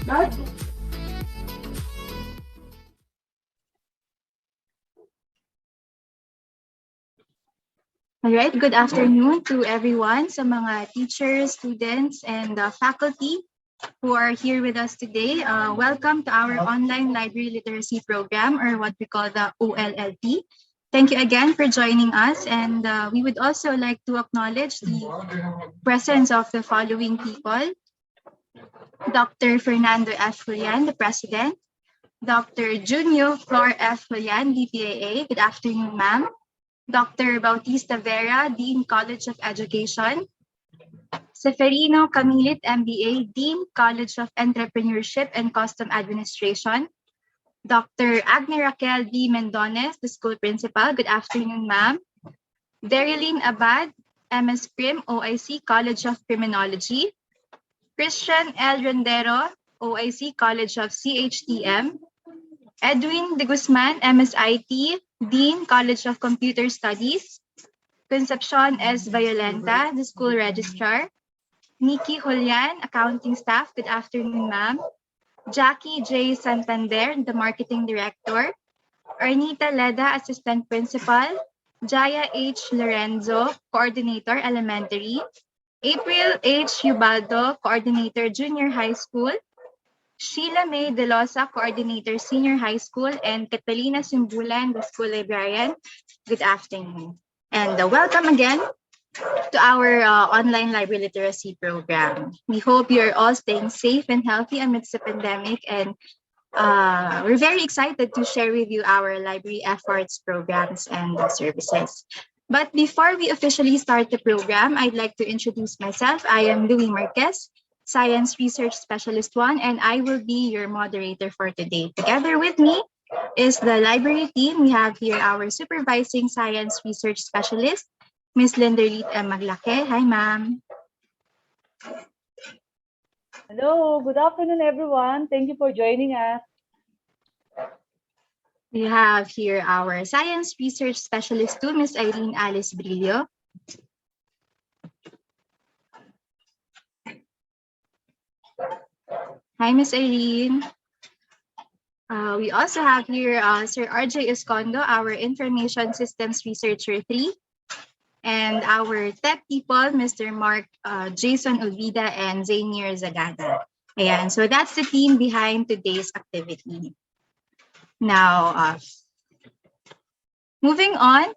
All right, good afternoon to everyone, sa mga teachers, students, and faculty who are here with us today. Welcome to our online library literacy program, or what we call the OLLP. Thank you again for joining us, and we would also like to acknowledge the presence of the following people: Dr. Fernando F. Julian, the President; Dr. Junio Flor F. Julian, DPAA. Good afternoon, ma'am. Dr. Bautista Vera, Dean, College of Education; Seferino Camilit, MBA, Dean, College of Entrepreneurship and Custom Administration; Dr. Agni Raquel D. Mendones, the school principal. Good afternoon, ma'am. Darilyn Abad, MS Prim, OIC, College of Criminology; Christian L. Rendero, OIC, College of CHTM; Edwin De Guzman, MSIT, Dean, College of Computer Studies; Concepcion S. Violenta, the school registrar; Nikki Julian, accounting staff. Good afternoon, ma'am. Jackie J. Santander, the marketing director; Arnita Leda, assistant principal; Jaya H. Lorenzo, coordinator, elementary; April H. Ubaldo, coordinator, junior high school; Sheila May De Losa, coordinator, senior high school; and Catalina Simbulan, the school librarian. Good afternoon. And welcome again to our online library literacy program. We hope you're all staying safe and healthy amidst the pandemic, and we're very excited to share with you our library efforts, programs, and services. But before we officially start the program, I'd like to introduce myself. I am Louie Marquez, Science Research Specialist 1, and I will be your moderator for today. Together with me is the library team. We have here our Supervising Science Research Specialist, Ms. Linderlit M. Maglake. Hi, ma'am. Hello, good afternoon, everyone. Thank you for joining us. We have here our Science Research Specialist 2, Ms. Irene Alice Brillo. Hi, Ms. Irene. We also have here Sir RJ Escondo, our Information Systems Researcher 3. And our tech people, Mr. Mark, Jason Olvida, and Zainier Zagada. Ayan, so that's the team behind today's activity. Now, moving on,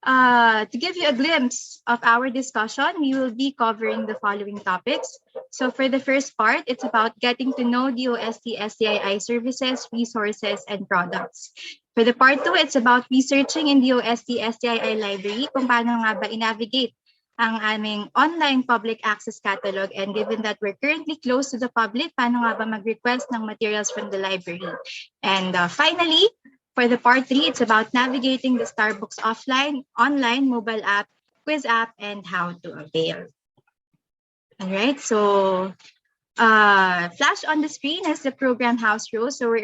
to give you a glimpse of our discussion, we will be covering the following topics. So for the first part, it's about getting to know DOST-STII services, resources, and products. For the part 2, it's about researching in DOST-STII library kung paano nga ba i-navigate ang aming online public access catalog, and given that we're currently closed to the public, paano nga ba mag-request ng materials from the library. And finally, for the part 3, it's about navigating the Starbucks offline, online, mobile app, quiz app, and how to avail. All right, so flash on the screen is the program house rules. So we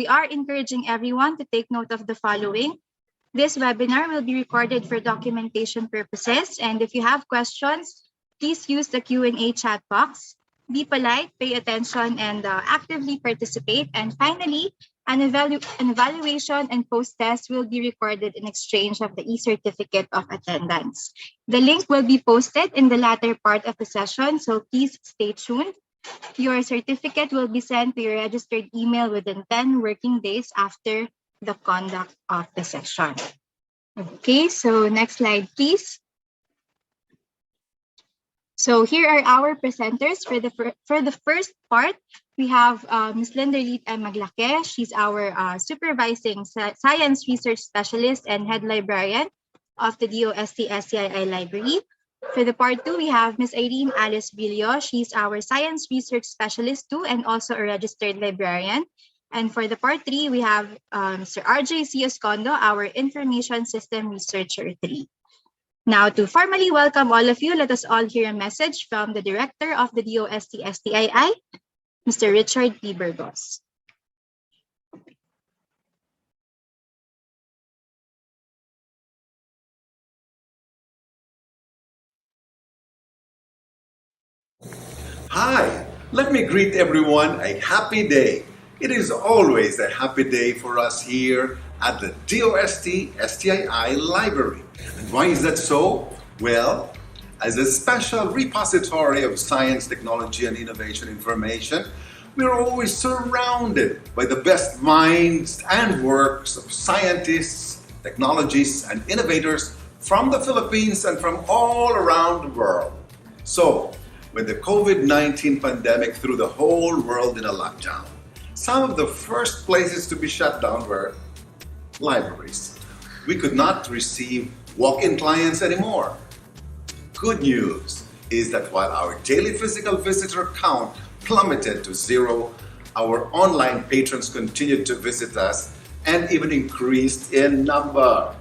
are encouraging everyone to take note of the following. This webinar will be recorded for documentation purposes, and if you have questions, please use the Q&A chat box. Be polite, pay attention, and actively participate. And finally, an evaluation and post-test will be recorded in exchange of the e-certificate of attendance. The link will be posted in the latter part of the session, so please stay tuned. Your certificate will be sent to your registered email within 10 working days after the conduct of the session. Okay, so next slide, please. So here are our presenters. For the first part, we have Ms. Linderlit M. Maglake. She's our Supervising Science Research Specialist and Head Librarian of the DOST-STII Library. For the part 2, we have Ms. Irene Alice Brillo. She's our Science Research Specialist 2 and also a registered librarian. And for the part 3, we have Mr. RJ C. Escondo, our Information System Researcher 3. Now, to formally welcome all of you, let us all hear a message from the Director of the DOST-STII, Mr. Richard P. Burgos. Hi, Let me greet everyone a happy day. It is always a happy day for us here at the DOST-STII Library. And why is that so? Well, as a special repository of science, technology, and innovation information, we are always surrounded by the best minds and works of scientists, technologists, and innovators from the Philippines and from all around the world. So, when the COVID-19 pandemic threw the whole world in a lockdown, some of the first places to be shut down were libraries. We could not receive walk-in clients anymore. Good news is that while our daily physical visitor count plummeted to zero, our online patrons continued to visit us and even increased in number.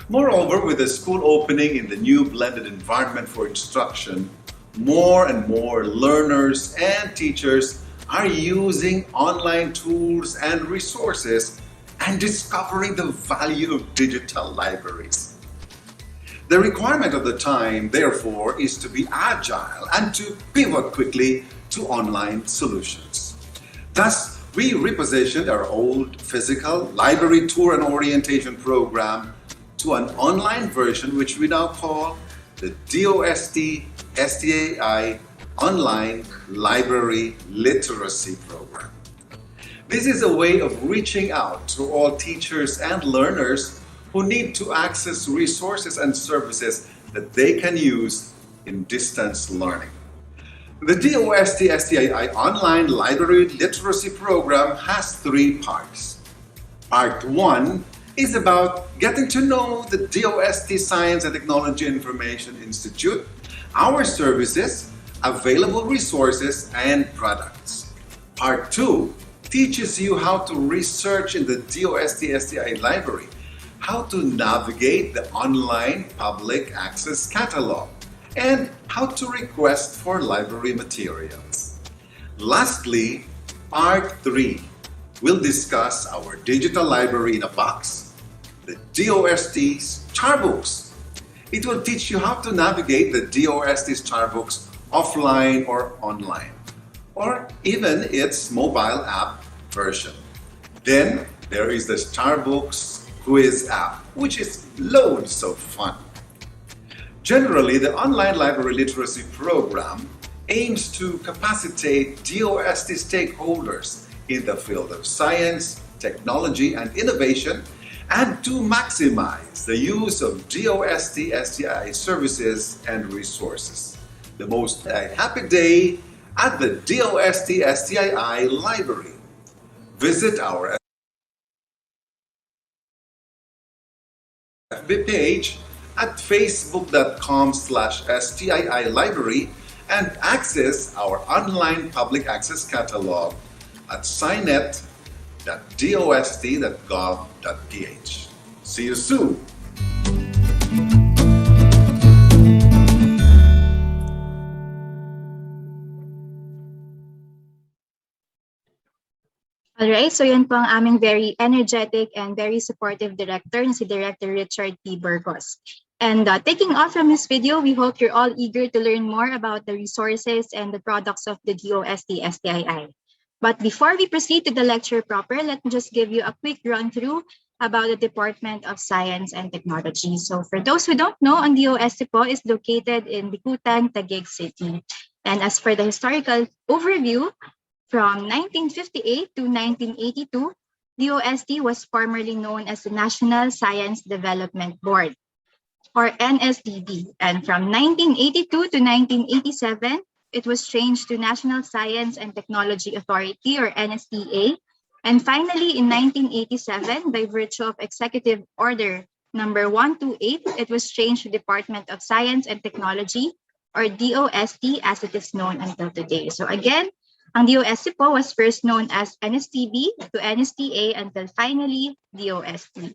Moreover, with the school opening in the new blended environment for instruction, more and more learners and teachers are using online tools and resources and discovering the value of digital libraries. The requirement of the time, therefore, is to be agile and to pivot quickly to online solutions. Thus, we repositioned our old physical library tour and orientation program to an online version which we now call the DOST-STII Online Library Literacy Program. This is a way of reaching out to all teachers and learners who need to access resources and services that they can use in distance learning. The DOST-STII Online Library Literacy Program has three parts. Part 1 is about getting to know the DOST Science and Technology Information Institute, our services, available resources, and products. Part 2 teaches you how to research in the DOST-STI library, how to navigate the online public access catalog, and how to request for library materials. Lastly, Part 3 will discuss our digital library in a box, the DOST Starbooks. It will teach you how to navigate the DOST Starbooks offline or online, or even its mobile app version. Then there is the Starbooks quiz app, which is loads of fun. Generally, the online library literacy program aims to capacitate DOST stakeholders in the field of science, technology, and innovation, and to maximize the use of DOST-STI services and resources. The most happy day at the DOST-STII library. Visit our FB page at facebook.com/STII library and access our online public access catalog at signet.dost.gov.ph. See you soon! Alright, so yun po ang aming very energetic and very supportive director na si Director Richard P. Burgos. And taking off from this video, we hope you're all eager to learn more about the resources and the products of the DOST-STII. But before we proceed to the lecture proper, let me just give you a quick run-through about the Department of Science and Technology. So for those who don't know, ang DOST po is located in Bicutan, Taguig City. And as for the historical overview, from 1958 to 1982, DOST was formerly known as the National Science Development Board, or NSDB. And from 1982 to 1987, it was changed to National Science and Technology Authority, or NSTA. And finally, in 1987, by virtue of Executive Order number 128, it was changed to Department of Science and Technology, or DOST, as it is known until today. So again, ang DOST po was first known as NSTB to NSTA until finally DOST.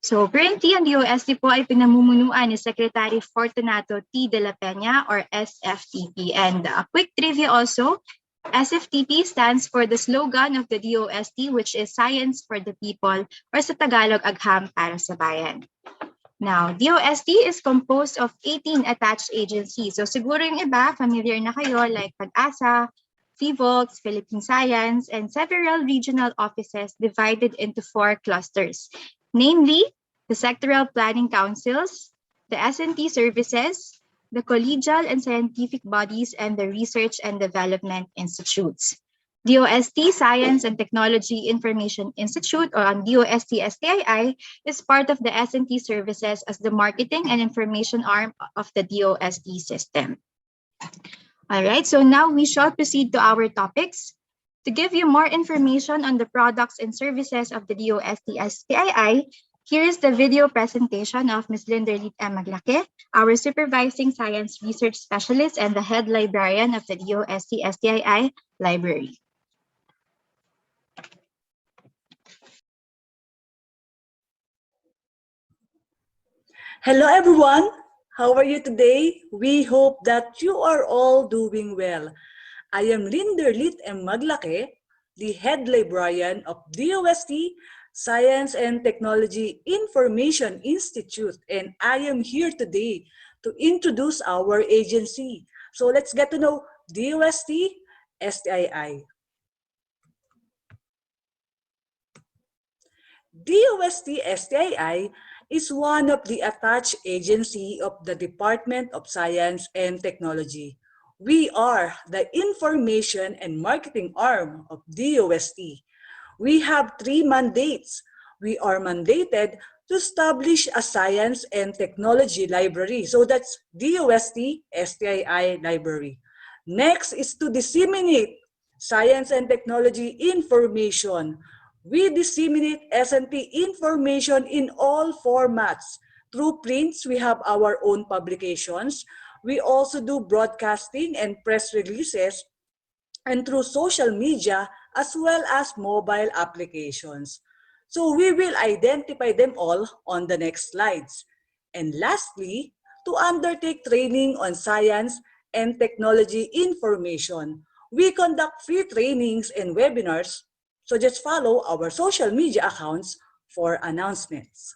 So currently, ang DOST po ay pinamumunuan ni Secretary Fortunato T. de la Peña, or SFTP. And a quick trivia also, SFTP stands for the slogan of the DOST, which is Science for the People, or sa Tagalog, Agham para sa Bayan. Now, DOST is composed of 18 attached agencies. So siguro yung iba, familiar na kayo, like PAG-ASA, PHIVOLCS, Philippine Science, and several regional offices divided into 4 clusters, namely the Sectoral Planning Councils, the S&T services, the collegial and scientific bodies, and the Research and Development Institutes. DOST Science and Technology Information Institute, or DOST-STII, is part of the S&T services as the marketing and information arm of the DOST system. All right, so now we shall proceed to our topics. To give you more information on the products and services of the DOST-STII, here is the video presentation of Ms. Linderlit M. Maglake, our Supervising Science Research Specialist and the Head Librarian of the DOST-STII Library. Hello everyone, how are you today? We hope that you are all doing well. I am Linderlit M. Maglake, the Head Librarian of DOST Science and Technology Information Institute, and I am here today to introduce our agency. So let's get to know DOST-STII. DOST-STII is one of the attached agency of the Department of Science and Technology. We are the information and marketing arm of DOST. We have 3 mandates. We are mandated to establish a science and technology library. So that's DOST-STII library. Next is to disseminate science and technology information. We disseminate S&T information in all formats. Through prints, we have our own publications. We also do broadcasting and press releases, and through social media as well as mobile applications. So we will identify them all on the next slides. And lastly, to undertake training on science and technology information, we conduct free trainings and webinars. So just follow our social media accounts for announcements.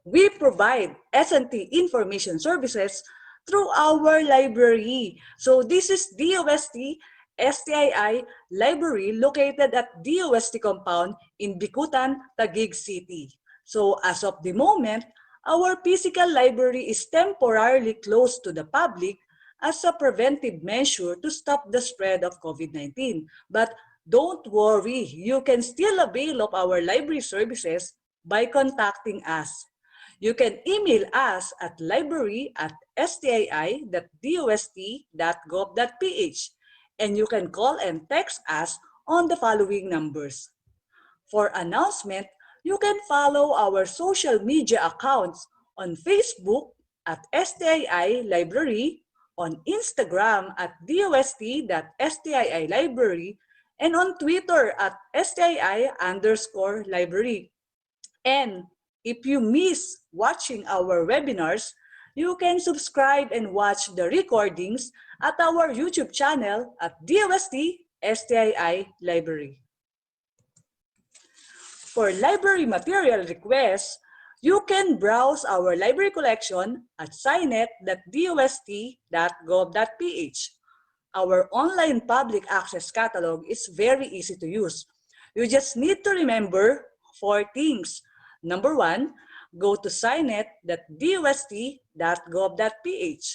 We provide S&T information services through our library. So this is DOST-STII library located at DOST compound in Bicutan, Taguig City. So as of the moment, our physical library is temporarily closed to the public as a preventive measure to stop the spread of COVID-19. But don't worry, you can still avail of our library services by contacting us. You can email us at library@stii.dost.gov.ph, and you can call and text us on the following numbers. For announcement, you can follow our social media accounts on Facebook at STII Library, on Instagram at DOST.STII Library, and on Twitter at STII_library. And if you miss watching our webinars, you can subscribe and watch the recordings at our YouTube channel at DOST-STII Library. For library material requests, you can browse our library collection at scinet.dost.gov.ph. Our online public access catalog is very easy to use. You just need to remember 4 things. Number 1, go to scinet.dost.gov.ph.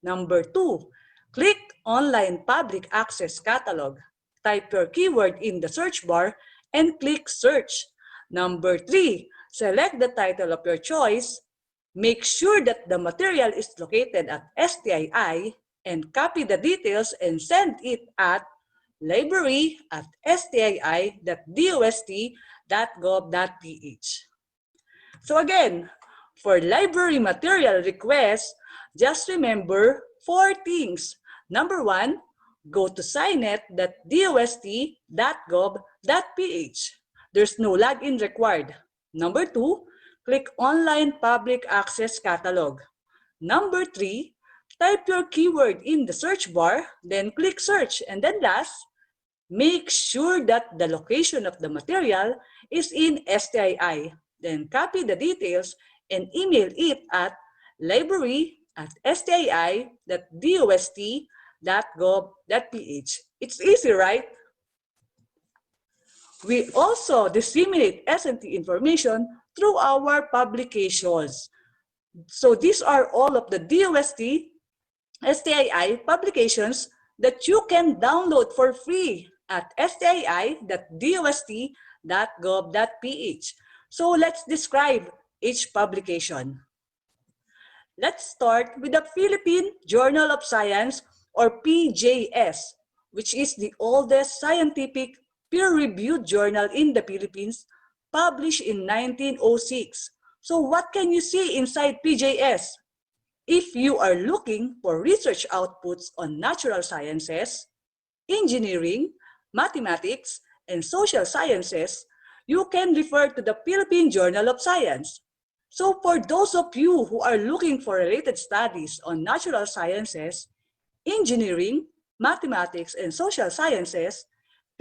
Number 2, click Online Public Access Catalog. Type your keyword in the search bar and click Search. Number 3, select the title of your choice. Make sure that the material is located at STII and copy the details and send it at library@stii.dost.gov.ph. So again, for library material requests, just remember 4 things. Number 1, go to scinet.dost.gov.ph. There's no login required. Number 2, click Online Public Access Catalog. Number 3, type your keyword in the search bar, then click Search. And then last, make sure that the location of the material is in STII. Then copy the details and email it at library@stii.dost.gov.ph. www.sti.gov.ph. It's easy, right? We also disseminate S&T information through our publications. So these are all of the DOST-STII publications that you can download for free at stii.dost.gov.ph. So let's describe each publication. Let's start with the Philippine Journal of Science, or PJS, which is the oldest scientific peer-reviewed journal in the Philippines, published in 1906. So what can you see inside PJS? If you are looking for research outputs on natural sciences, engineering, mathematics, and social sciences, you can refer to the Philippine Journal of Science. So for those of you who are looking for related studies on natural sciences, engineering, mathematics, and social sciences,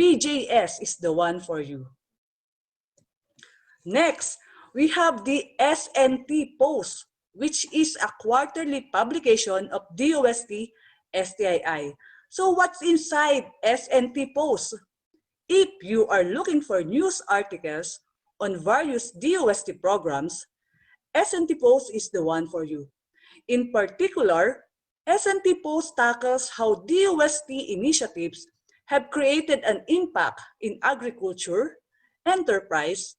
PJS is the one for you. Next, we have the SNT Post, which is a quarterly publication of DOST-STII. So what's inside SNT Post? If you are looking for news articles on various DOST programs, SNT Post is the one for you. In particular, SNT Post tackles how DOST initiatives have created an impact in agriculture, enterprise,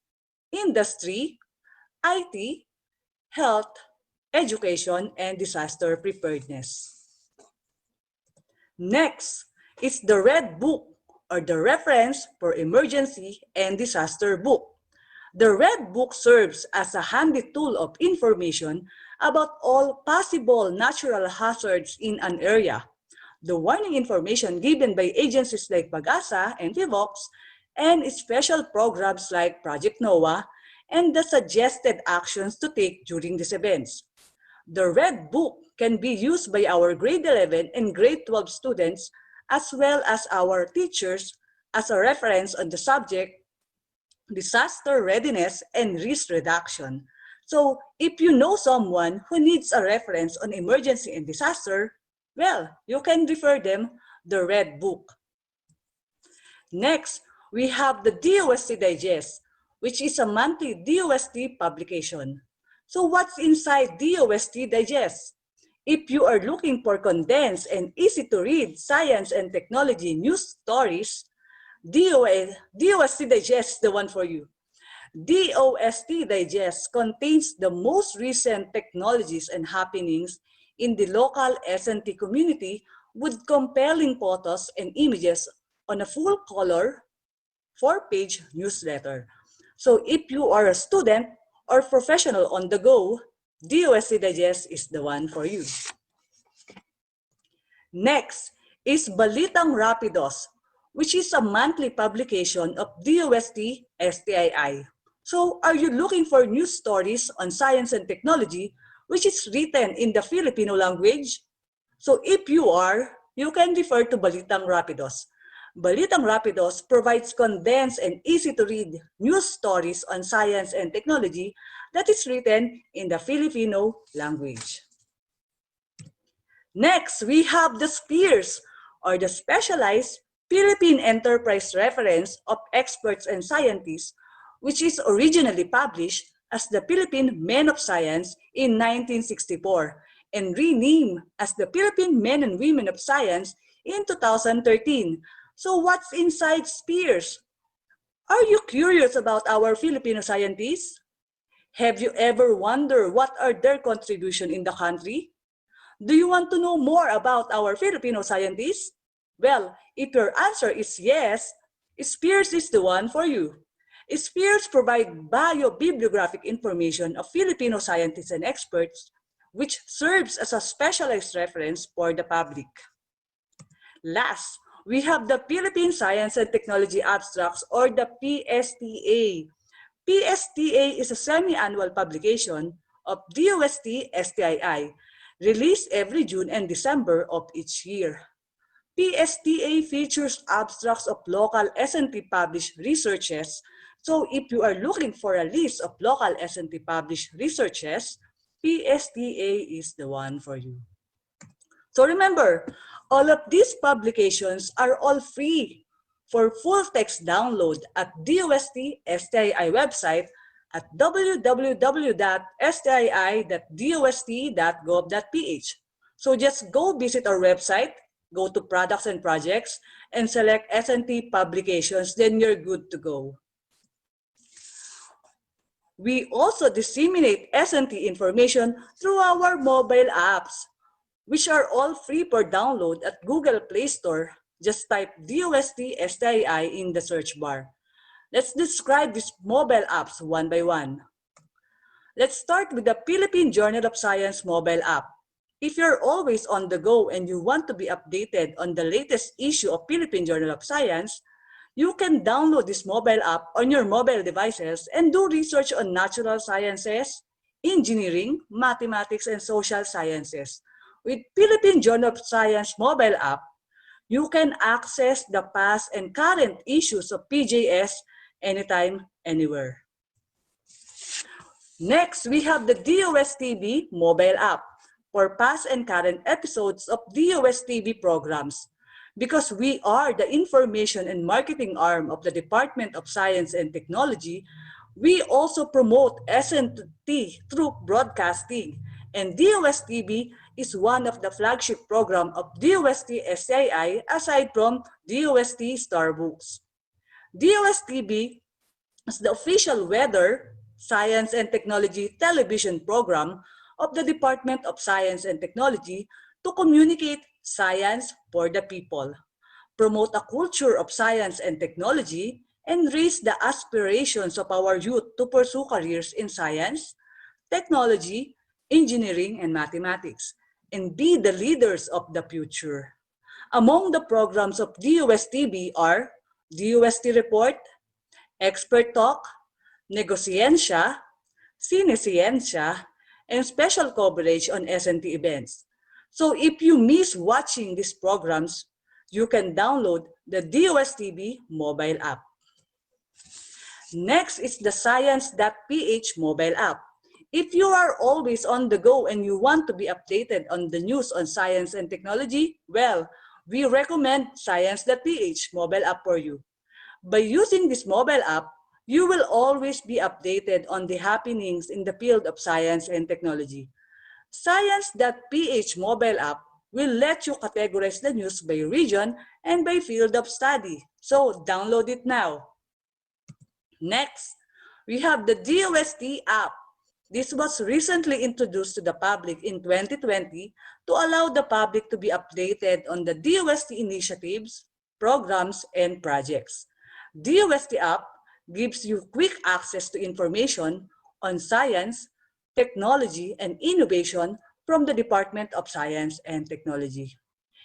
industry, IT, health, education, and disaster preparedness. Next is the Red Book, or the Reference for Emergency and Disaster Book. The Red Book serves as a handy tool of information about all possible natural hazards in an area. The warning information given by agencies like PAGASA and PHIVOX, and special programs like Project NOAA, and the suggested actions to take during these events. The Red Book can be used by our grade 11 and grade 12 students, as well as our teachers, as a reference on the subject disaster readiness and risk reduction. So if you know someone who needs a reference on emergency and disaster, well, you can refer them the Red Book. Next, we have the DOST Digest, which is a monthly DOST publication. So what's inside DOST Digest? If you are looking for condensed and easy to read science and technology news stories, DOST Digest is the one for you. DOST Digest contains the most recent technologies and happenings in the local S&T community with compelling photos and images on a full-color, 4-page newsletter. So if you are a student or professional on the go, DOST Digest is the one for you. Next is Balitang Rapidos, which is a monthly publication of DOST-STII. So are you looking for news stories on science and technology, which is written in the Filipino language? So if you are, you can refer to Balitang Rapidos. Balitang Rapidos provides condensed and easy-to-read news stories on science and technology that is written in the Filipino language. Next, we have the SPEARS, or the Specialized Philippine Enterprise Reference of Experts and Scientists, which is originally published as the Philippine Men of Science in 1964 and renamed as the Philippine Men and Women of Science in 2013. So what's inside SPEARS? Are you curious about our Filipino scientists? Have you ever wondered what are their contribution in the country? Do you want to know more about our Filipino scientists? Well, if your answer is yes, SPEARS is the one for you. SPEARS provide bio-bibliographic information of Filipino scientists and experts, which serves as a specialized reference for the public. Last, we have the Philippine Science and Technology Abstracts, or the PSTA. PSTA is a semi-annual publication of DOST-STII, released every June and December of each year. PSTA features abstracts of local S&T published researches. So if you are looking for a list of local S&T published researches, PSTA is the one for you. So remember, All of these publications are all free for full text download at DOST-STII website at www.stii.dost.gov.ph. So just go visit our website, go to Products and Projects, and select S&T Publications, then you're good to go. We also disseminate S&T information through our mobile apps, which are all free for download at Google Play Store. Just type DOST-STII in the search bar. Let's describe these mobile apps one by one. Let's start with the Philippine Journal of Science mobile app. If you're always on the go and you want to be updated on the latest issue of Philippine Journal of Science, you can download this mobile app on your mobile devices and do research on natural sciences, engineering, mathematics, and social sciences. With Philippine Journal of Science mobile app, you can access the past and current issues of PJS anytime, anywhere. Next, we have the DOST-STII mobile app for past and current episodes of DOST-STII programs. Because we are the information and marketing arm of the Department of Science and Technology, we also promote S&T through broadcasting. And DOST-STII is one of the flagship program of DOST-STII aside from DOST-STAR books. DOST-STII is the official weather, science, and technology television program of the Department of Science and Technology to communicate science for the people, promote a culture of science and technology, and raise the aspirations of our youth to pursue careers in science, technology, engineering, and mathematics, and be the leaders of the future. Among the programs of DOST-STII are DOST Report, Expert Talk, Negosciencia, Cinesciencia, and special coverage on S&T events. So if you miss watching these programs, you can download the DOST-STII mobile app. Next is the Science.ph mobile app. If you are always on the go and you want to be updated on the news on science and technology, well, we recommend Science.ph mobile app for you. By using this mobile app, you will always be updated on the happenings in the field of science and technology. Science.ph mobile app will let you categorize the news by region and by field of study. So download it now. Next, we have the DOST app. This was recently introduced to the public in 2020 to allow the public to be updated on the DOST initiatives, programs, and projects. DOST app gives you quick access to information on science, technology, and innovation from the Department of Science and Technology.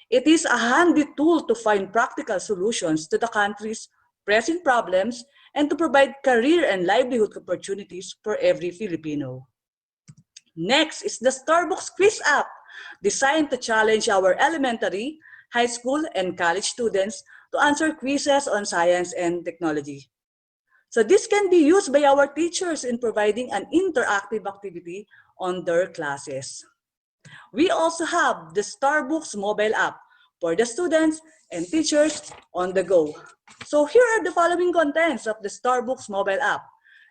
It is a handy tool to find practical solutions to the country's pressing problems and to provide career and livelihood opportunities for every Filipino. Next is the Starbucks Quiz app, designed to challenge our elementary, high school, and college students to answer quizzes on science and technology. So this can be used by our teachers in providing an interactive activity on their classes. We also have the Starbucks mobile app for the students and teachers on the go. So here are the following contents of the Starbucks mobile app.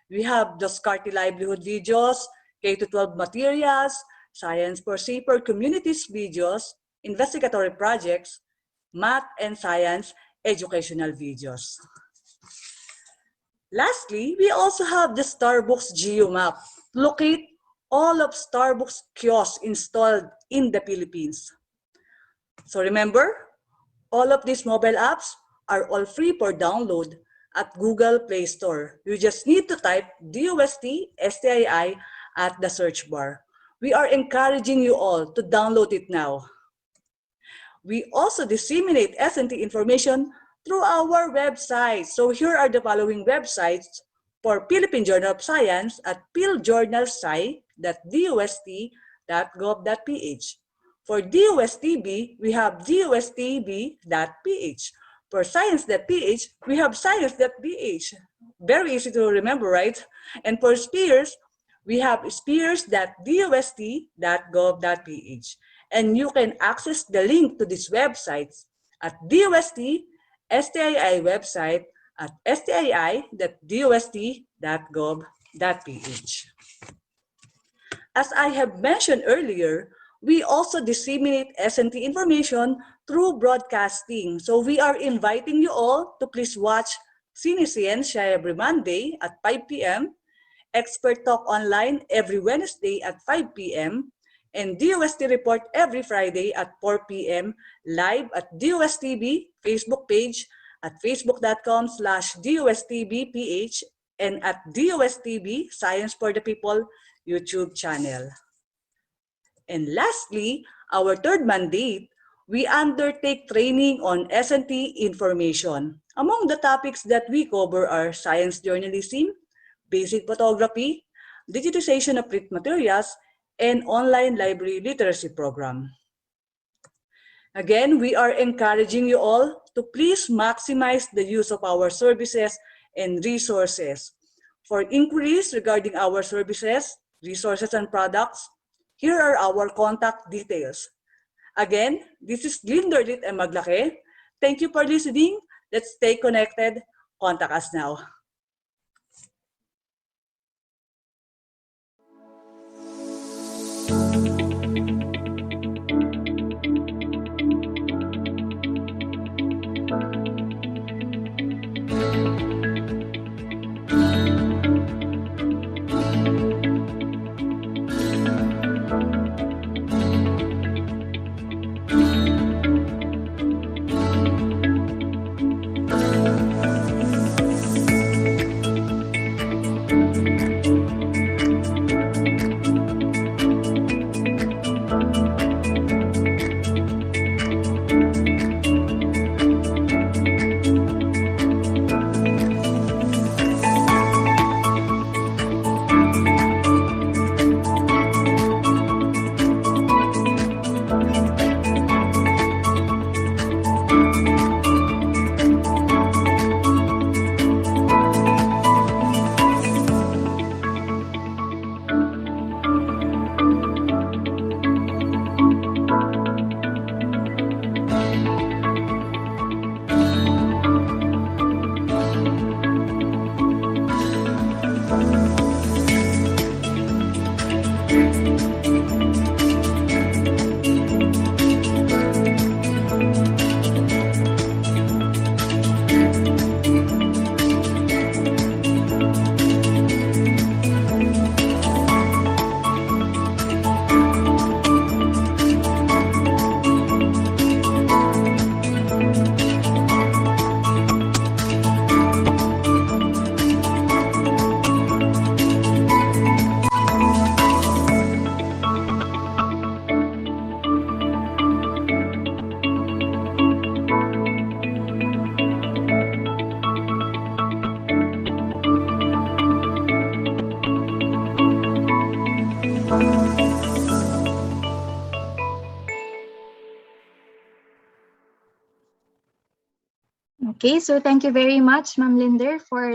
We have the Scarty Livelihood videos, K-12 materials, Science for Safer Communities videos, investigatory projects, math and science educational videos. Lastly, we also have the Starbucks GeoMap. Locate all of Starbucks kiosks installed in the Philippines. So remember, all of these mobile apps are all free for download at Google Play Store. You just need to type DOST-STII at the search bar. We are encouraging you all to download it now. We also disseminate S&T information through our website. So here are the following websites for Philippine Journal of Science at philjournalsci.dost.gov.ph. For DOST-STII, we have DOST-STII.ph. For Science.ph, we have Science.ph. Very easy to remember, right? And for SPEARS, we have SPEARS.dost.gov.ph. and you can access the link to these websites at DOST-STII website at stii.dost.gov.ph. As I have mentioned earlier, we also disseminate S&T information through broadcasting. So we are inviting you all to please watch Cinescience every Monday at 5 p.m., Expert Talk Online every Wednesday at 5 p.m., and DOST Report every Friday at 4 p.m. live at DOSTV Facebook page at facebook.com/DOSTVPH and at DOSTV Science for the People YouTube channel. And lastly, our third mandate, we undertake training on S&T information. Among the topics that we cover are science journalism, basic photography, digitization of print materials, and online library literacy program. Again, we are encouraging you all to please maximize the use of our services and resources. For inquiries regarding our services, resources, and products, here are our contact details. Again, this is Glinderlit and Maglake. Thank you for listening. Let's stay connected. Contact us now. Okay, so thank you very much, Ma'am Linder, for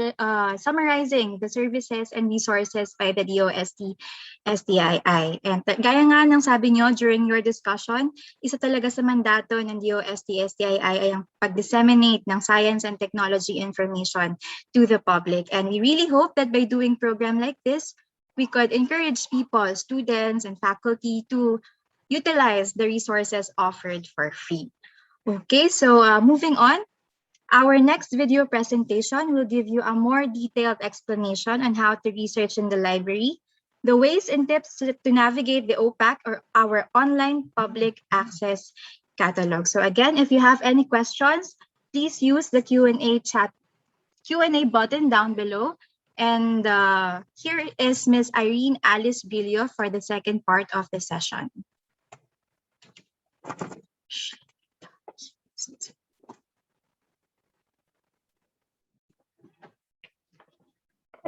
summarizing the services and resources by the DOST-STII. And gaya nga ng sabi nyo during your discussion, isa talaga sa mandato ng DOST-STII ay ang pag-disseminate ng science and technology information to the public. And we really hope that by doing program like this, we could encourage people, students, and faculty to utilize the resources offered for free. Okay, so moving on. Our next video presentation will give you a more detailed explanation on how to research in the library, the ways and tips to navigate the OPAC or our online public access catalog. So again, if you have any questions, please use the Q&A button down below. And here is Ms. Irene Alice Brillo for the second part of the session.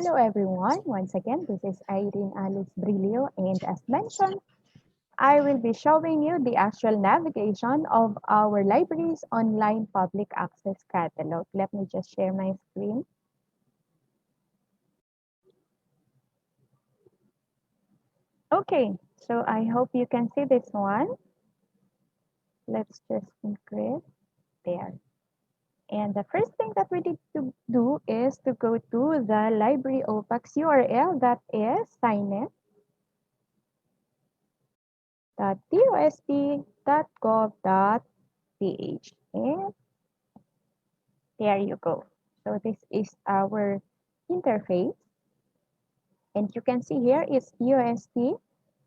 Hello everyone, once again, this is Irene Alice Brillo, and as mentioned, I will be showing you the actual navigation of our library's online public access catalog. Let me just share my screen. Okay, so I hope you can see this one. let's just encrypt there. And the first thing that we need to do is to go to the library OPAC's URL, that is signet.dost.gov.ph. And there you go. So this is our interface. And you can see here is UST.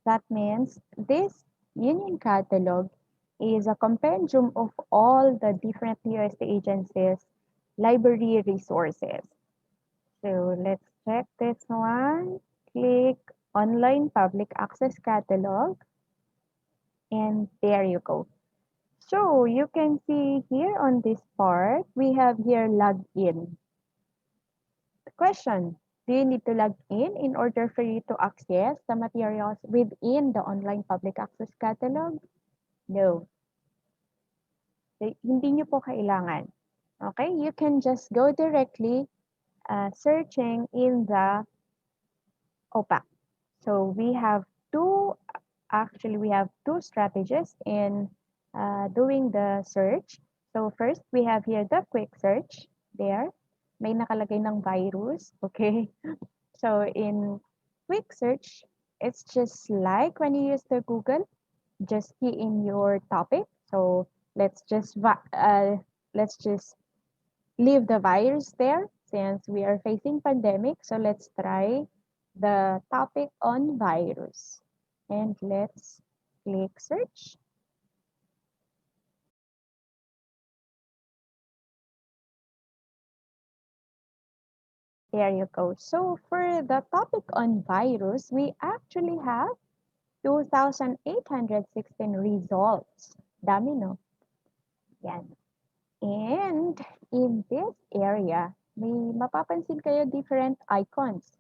That means this union catalog is a compendium of all the different UST agencies' library resources. So let's check this one. Click Online Public Access Catalog. And there you go. So you can see here on this part, we have here login. The question, do you need to log in order for you to access the materials within the Online Public Access Catalog? No. Hindi nyo po kailangan. Okay, you can just go directly searching in the OPAC. So we have two strategies in doing the search. So first, we have here the quick search there. May nakalagay ng virus, okay? So in quick search, it's just like when you use the Google, just key in your topic. So let's just leave the virus there since we are facing pandemic. So let's try the topic on virus. And let's click search. There you go. So for the topic on virus, we actually have 2,816 results. Dami, no? Yan. And in this area, may mapapansin kayo different icons.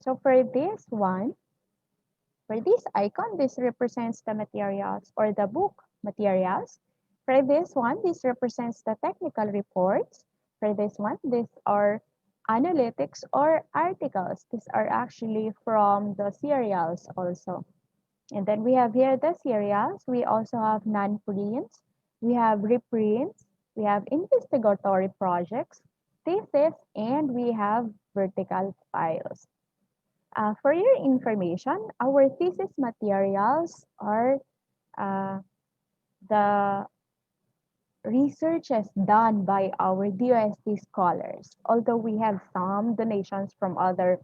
So for this one, for this icon, this represents the materials or the book materials. For this one, this represents the technical reports. For this one, these are analytics or articles. These are actually from the serials also. And then we have here the serials. We also have non-prints. We have reprints. We have investigatory projects, thesis, and we have vertical files. For your information, our thesis materials are the researches done by our DOST scholars, although we have some donations from other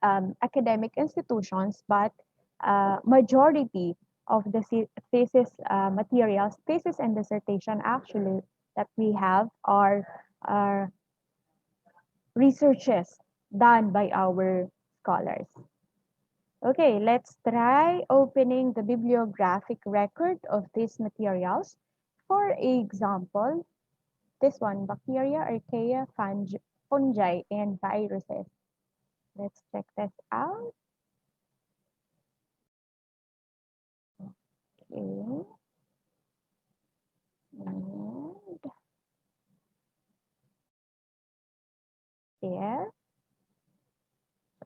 academic institutions, but majority of the thesis materials, thesis and dissertation actually that we have are researches done by our scholars. Okay, let's try opening the bibliographic record of these materials. For example, this one, bacteria, archaea, fungi, and viruses. Let's check this out. Okay. And there.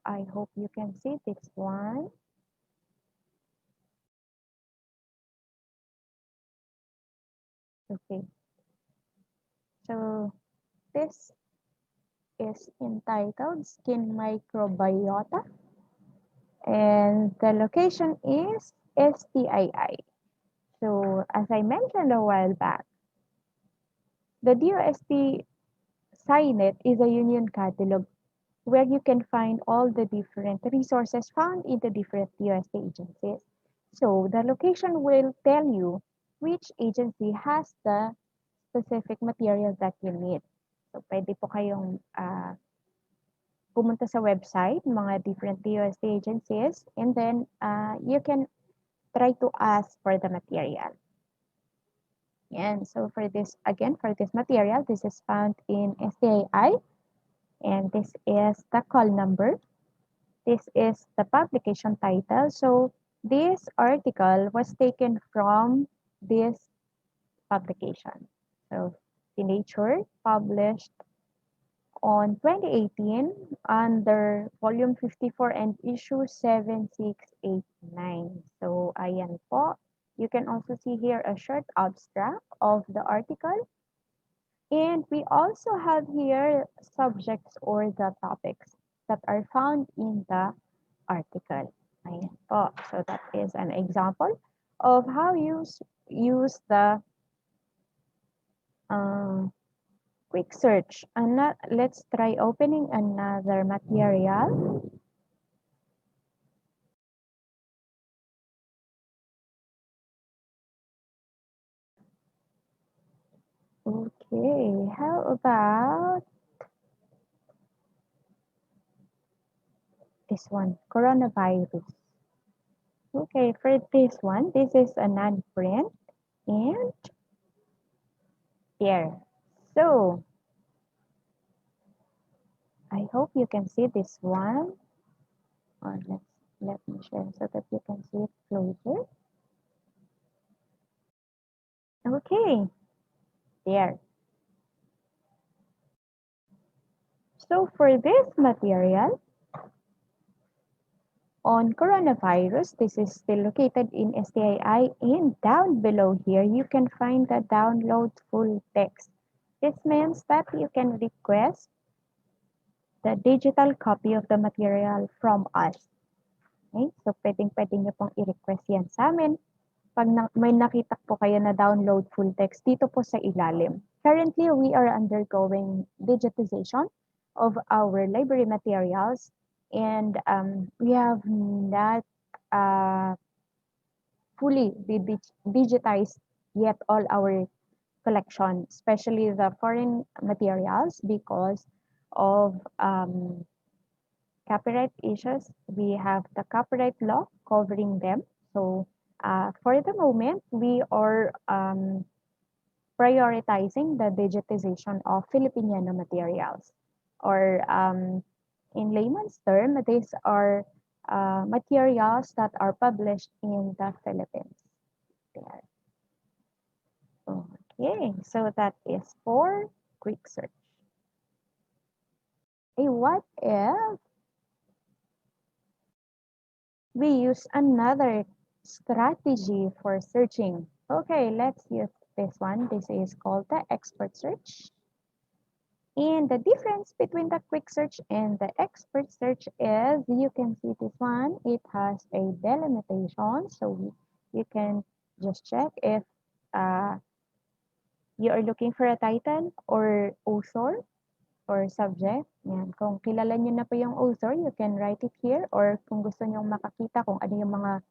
I hope you can see this one. Okay. So this is entitled Skin Microbiota. And the location is STII. So as I mentioned a while back, the DOST SINET is a union catalog where you can find all the different resources found in the different DOST agencies. So the location will tell you which agency has the specific materials that you need. So pwede po kayong pumunta sa website, mga different DOST agencies, and then you can try to ask for the material. And so for this, again, for this material, this is found in STII, and this is the call number. This is the publication title. So this article was taken from this publication. So the Nature published on 2018 under volume 54 and issue 7689. So ayan po. You can also see here a short abstract of the article. And we also have here subjects or the topics that are found in the article. Ayan po. So that is an example of how you use the quick search. And let's try opening another material. Okay, how about this one, coronavirus. Okay, for this one, this is a non-print and here. So, I hope you can see this one. Or let me share so that you can see it closer. Okay, there. So for this material, on coronavirus, this is still located in STII, and down below here, you can find the download full text. This means that you can request the digital copy of the material from us. Okay? So pwedeng-pwede nyo pong i-request yan sa amin. Pag may nakita po kayo na download full text, dito po sa ilalim. Currently, we are undergoing digitization of our library materials, and we have not fully digitized yet all our collection, especially the foreign materials, because of copyright issues. We have the copyright law covering them. So for the moment, we are prioritizing the digitization of Filipiniano materials. Or in layman's term, these are materials that are published in the Philippines. There. Okay, so that is for quick search. Okay, what if we use another strategy for searching? Okay, let's use this one. This is called the expert search. And the difference between the quick search and the expert search is, you can see this one, it has a delimitation. So you can just check if you are looking for a title or author or subject. Yan. Kung kilala nyo na po yung author, you can write it here. Or kung gusto nyo makakita kung ano yung mga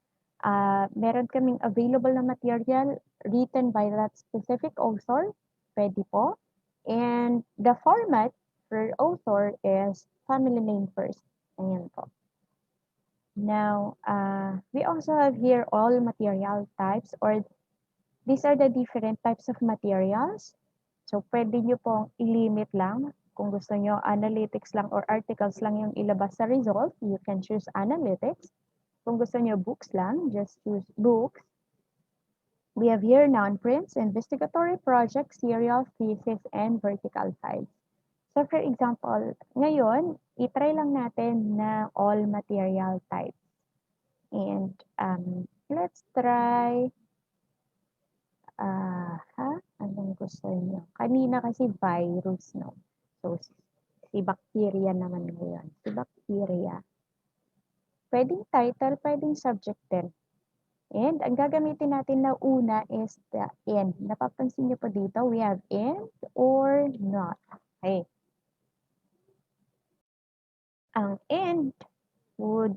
meron kaming available na material written by that specific author, pwede po. And the format for author is family name first. Ayan po. Now, we also have here all material types, or these are the different types of materials. So, pwede nyo pong i-limit lang. Kung gusto nyo analytics lang or articles lang yung ilabas sa result, you can choose analytics. Kung gusto nyo books lang, just choose books. We have here non-prints, investigatory projects, serial, thesis, and vertical files. So for example, ngayon, itry lang natin na all material types. And let's try, anong gusto nyo? Kanina kasi virus, no? So, si bacteria naman ngayon. Si bacteria. Pwedeng title, pwedeng subject din. And ang gagamitin natin na una is the and. Napapansin niyo po dito, we have and or not. Okay. Ang and would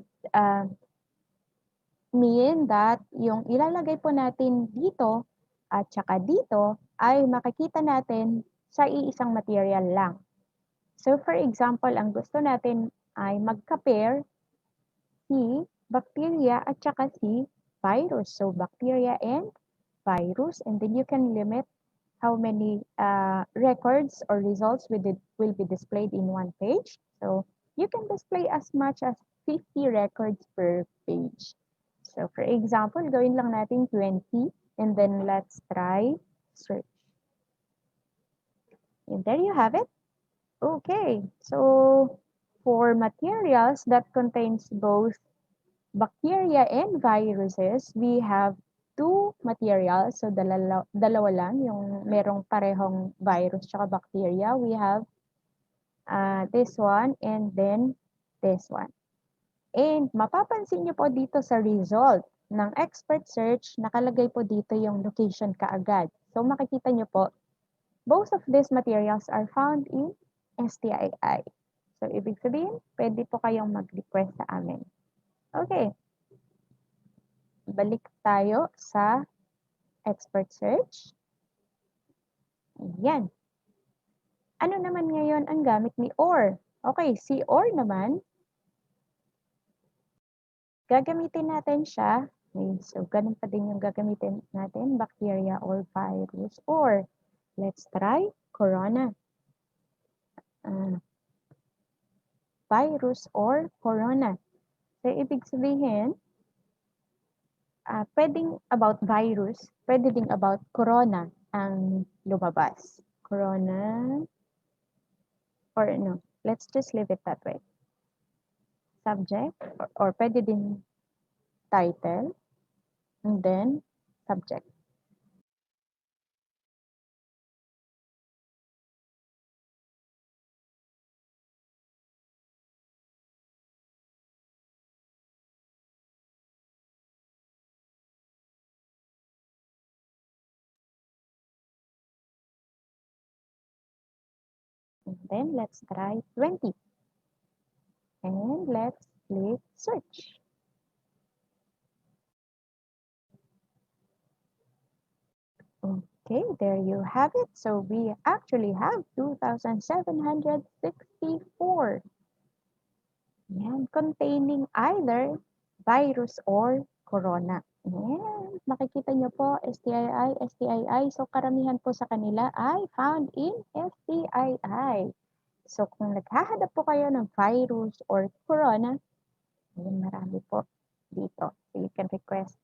mean that yung ilalagay po natin dito at saka dito ay makikita natin sa iisang material lang. So for example, ang gusto natin ay mag-compare si bacteria at saka si virus. So bacteria and virus, and then you can limit how many records or results will be displayed in one page. So you can display as much as 50 records per page. So for example, gawin lang natin 20, and then let's try search. And there you have it. Okay, so for materials that contains both bacteria and viruses, we have two materials. So dalawa lang yung merong parehong virus tsaka bacteria. We have this one and then this one. And mapapansin nyo po dito sa result ng expert search, nakalagay po dito yung location kaagad. So makikita nyo po, both of these materials are found in STII. So ibig sabihin, pwede po kayong mag-request sa amin. Okay. Balik tayo sa expert search. Ayan. Ano naman ngayon ang gamit ni OR? Okay, si OR naman, gagamitin natin siya. Okay, so, ganun pa din yung gagamitin natin, bacteria or virus. Or, let's try corona. Virus or corona. So, ibig sabihin, pwedeng about virus, pwede ding about corona ang lumabas. Corona, or no, let's just leave it that way. Subject, or pwede din title, and then subject. And then let's try 20. And let's click search. Okay, there you have it. So we actually have 2,764. Yan, containing either virus or corona. Yan, makikita nyo po, STII, STII. So karamihan po sa kanila ay found in STII. So kung naghahanap po kayo ng virus or corona, yan, marami po dito. So you can request.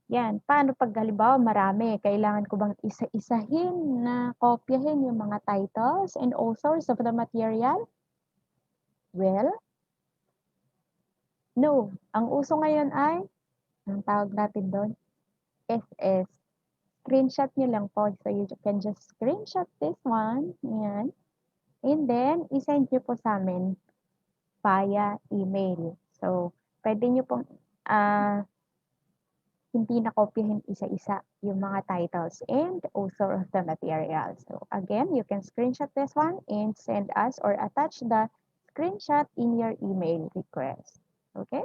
Yan, paano pag halimbawa marami? Kailangan ko bang isa-isahin na kopyahin yung mga titles and authors of the material? Well, no. Ang uso ngayon ay, ang tawag natin doon, SS. Screenshot nyo lang po. So you can just screenshot this one. Yan. And then, isend nyo po sa amin via email. So, pwede nyo pong hindi nakopyahin isa-isa yung mga titles and author of the material. So again, you can screenshot this one and send us or attach the screenshot in your email request. Okay?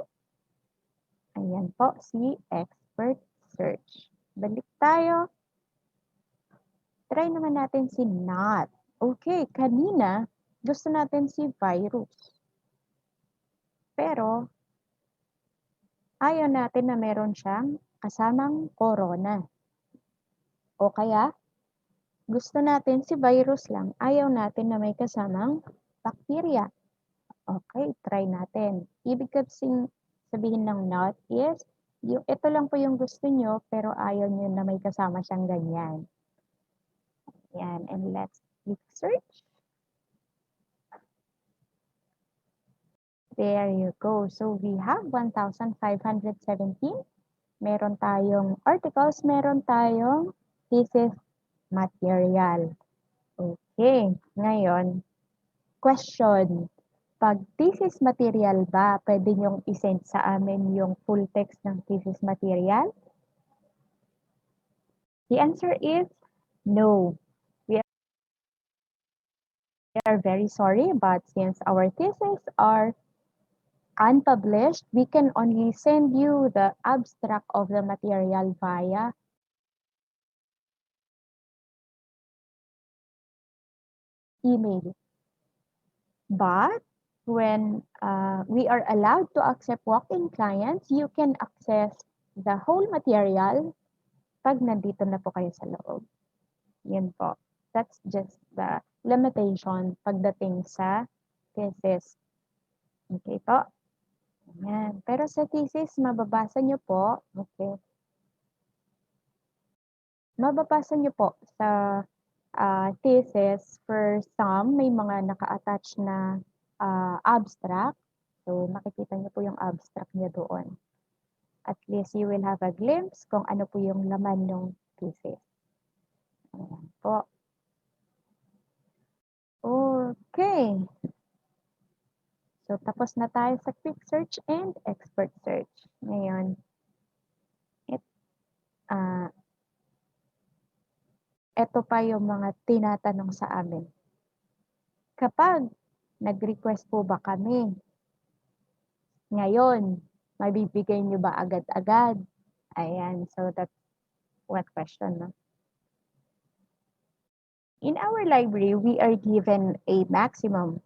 Ayan po si expert search. Balik tayo. Try naman natin si not. Okay, kanina gusto natin si virus. Pero ayaw natin na meron siyang kasamang corona. O kaya, gusto natin si virus lang, ayaw natin na may kasamang bacteria. Okay, try natin. Ibig sabihin ng not is, ito lang po yung gusto nyo, pero ayaw nyo na may kasama siyang ganyan. Yan, and let's click search. There you go. So we have 1,517. Meron tayong articles, meron tayong thesis material. Okay, ngayon, question. Pag thesis material ba, pwede nyong isend sa amin yung full text ng thesis material? The answer is no. We are very sorry, but since our theses are unpublished, we can only send you the abstract of the material via email. But when we are allowed to accept walk-in clients, you can access the whole material pag nandito na po kayo sa loob. Yan po. That's just the limitation pagdating sa thesis. Okay po? Yan. Pero sa thesis, mababasa nyo po, okay, mababasa nyo po sa thesis, for some, may mga naka-attach na abstract. So, makikita nyo po yung abstract niya doon. At least you will have a glimpse kung ano po yung laman ng thesis. Ayan po. Okay. So, tapos na tayo sa quick search and expert search. Ngayon, ito pa yung mga tinatanong sa amin. Kapag nag-request po ba kami, ngayon, mabibigay nyo ba agad-agad? Ayan, so that's one question. No? In our library, we are given a maximum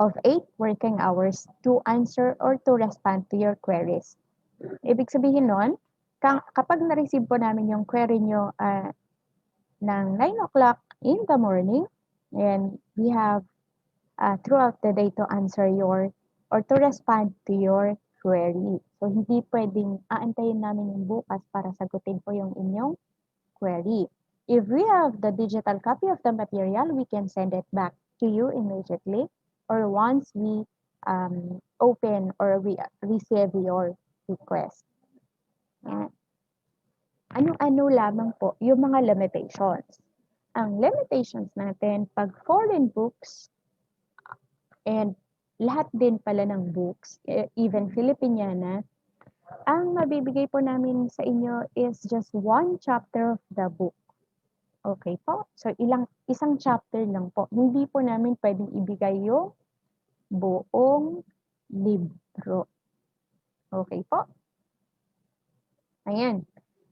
of 8 working hours to answer or to respond to your queries. Ibig sabihin nun, kapag na-receive po namin yung query nyo ng 9 o'clock in the morning, and we have throughout the day to answer your or to respond to your query. So, hindi pwedeng aantayin namin yung bukas para sagutin po yung inyong query. If we have the digital copy of the material, we can send it back to you immediately or once we open or we receive your request. Yan. Ano-ano lamang po yung mga limitations. Ang limitations natin, pag foreign books, and lahat din pala ng books, even Filipiniana, ang mabibigay po namin sa inyo is just one chapter of the book. Okay po? So, isang chapter lang po. Hindi po namin pwedeng ibigay yung buong libro. Okay po? Ayan.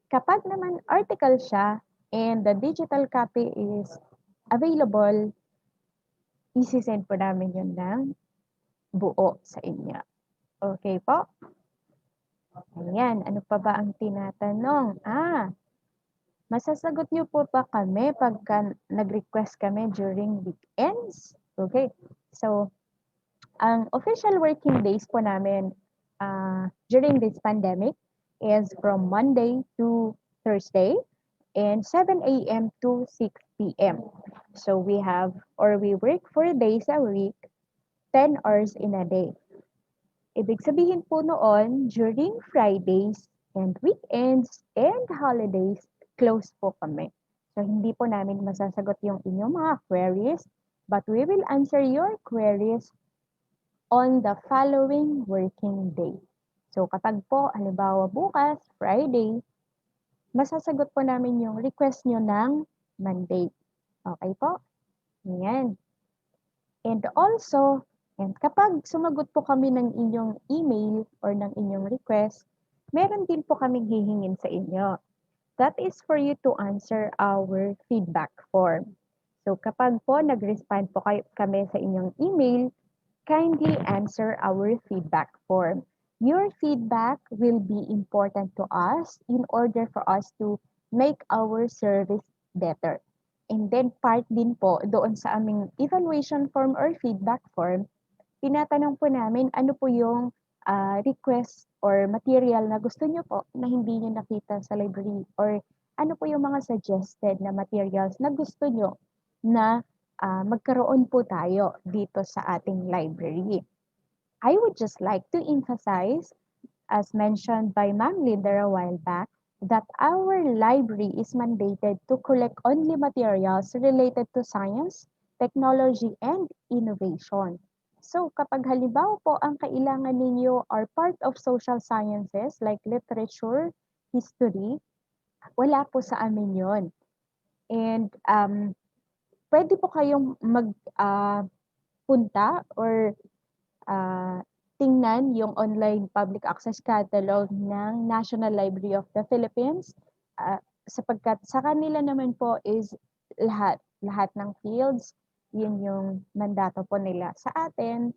Kapag naman article siya and the digital copy is available, isi-send po namin yun ng buo sa inyo. Okay po? Ayan. Ano pa ba ang tinatanong? Masasagot niyo po ba kami pagka nag-request kami during weekends? Okay. So, ang official working days po namin during this pandemic is from Monday to Thursday and 7 a.m. to 6 p.m. So, we work 4 days a week, 10 hours in a day. Ibig sabihin po noon, during Fridays and weekends and holidays, close po kami. So, hindi po namin masasagot yung inyong mga queries, but we will answer your queries on the following working day. So, kapag po, halimbawa bukas, Friday, masasagot po namin yung request nyo ng Monday. Okay po? Yan. And also, kapag sumagot po kami ng inyong email or ng inyong request, meron din po kaming hihingin sa inyo. That is for you to answer our feedback form. So kapag po nag-respond po kami sa inyong email, kindly answer our feedback form. Your feedback will be important to us in order for us to make our service better. And then part din po doon sa aming evaluation form or feedback form, tinatanong po namin ano po yung request or material na gusto nyo po na hindi nyo nakita sa library or ano po yung mga suggested na materials na gusto nyo na magkaroon po tayo dito sa ating library. I would just like to emphasize, as mentioned by Ma'am Linda a while back, that our library is mandated to collect only materials related to science, technology, and innovation. So, kapag halimbawa po ang kailangan ninyo are part of social sciences like literature, history, wala po sa amin yon. And pwede po kayong punta or tingnan yung online public access catalog ng National Library of the Philippines sapagkat sa kanila naman po is lahat ng fields, yun yung mandato po nila. Sa atin,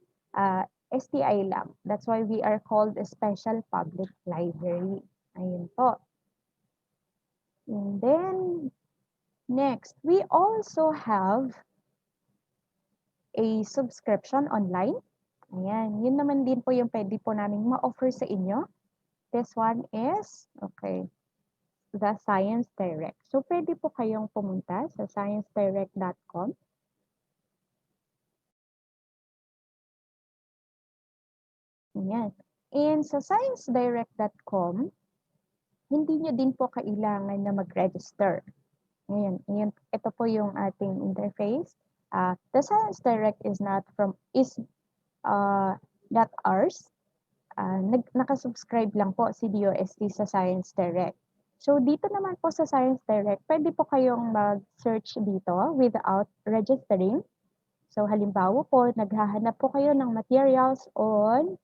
STI lang. That's why we are called a special public library. Ayun po. And then, next, we also have a subscription online. Ayan, yun naman din po yung pwede po namin ma-offer sa inyo. This one is, the Science Direct. So, pwede po kayong pumunta sa sciencedirect.com. Ayan. And sa sciencedirect.com, hindi nyo din po kailangan na mag-register. Ngayon, ito po yung ating interface. The Science Direct is not ours. Nakasubscribe lang po si DOST sa Science Direct. So dito naman po sa Science Direct, pwede po kayong mag-search dito without registering. So halimbawa po, naghahanap po kayo ng materials on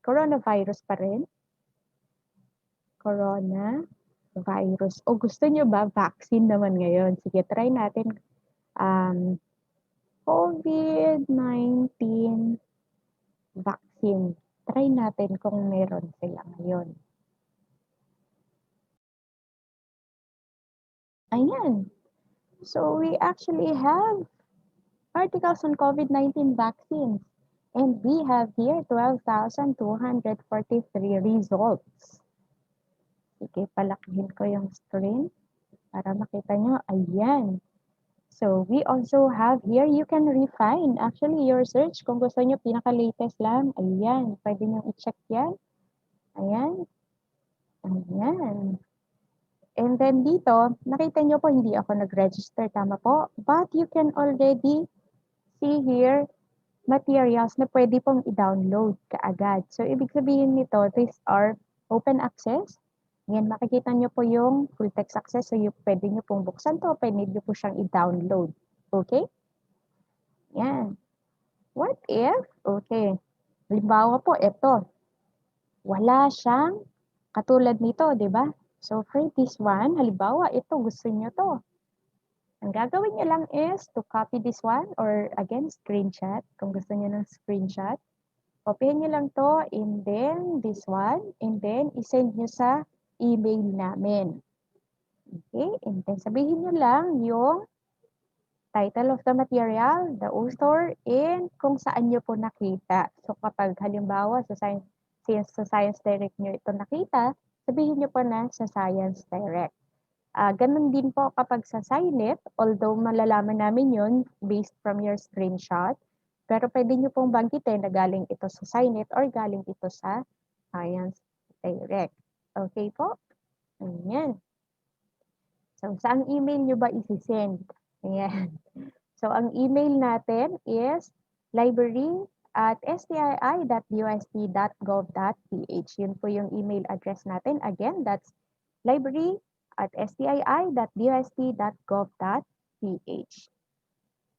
coronavirus pa rin. Coronavirus. O gusto nyo ba vaccine naman ngayon? Sige, try natin. COVID-19 vaccine. Try natin kung meron sila ngayon. Ayan. So we actually have articles on COVID-19 vaccines. And we have here 12,243 results. Sige, palakihin ko yung screen para makita nyo. Ayan. So we also have here, you can refine actually your search. Kung gusto nyo, pinaka-latest lang. Ayan. Pwede nyo i-check yan. Ayan. Ayan. And then dito, nakita nyo po, hindi ako nag-register. Tama po. But you can already see here materials na pwede pong i-download kaagad. So, ibig sabihin nito, these are open access. Yan, makikita nyo po yung full text access. So, pwede nyo pong buksan to, pwede nyo po siyang i-download. Okay? Yan. What if, okay, halimbawa po, ito, wala siyang katulad nito, di ba? So, for this one, halimbawa, ito, gusto nyo to. Ang gagawin nyo lang is to copy this one or again, screenshot. Kung gusto nyo ng screenshot, copyhin nyo lang to and then this one and then isend nyo sa email namin. Okay? And then sabihin nyo lang yung title of the material, the author, and kung saan nyo po nakita. So kapag halimbawa sa Science Direct nyo ito nakita, sabihin nyo po na sa Science Direct. Ganun din po kapag sa Signet, although malalaman namin yun based from your screenshot, pero pwede nyo pong banggitin na galing ito sa Signet or galing ito sa Science Direct. Okay po? Ayan. So, saan email nyo ba isi-send? Ayan. So, ang email natin is library@stii.dost.gov.ph. Yun po yung email address natin. Again, that's library@stii.dost.gov.ph.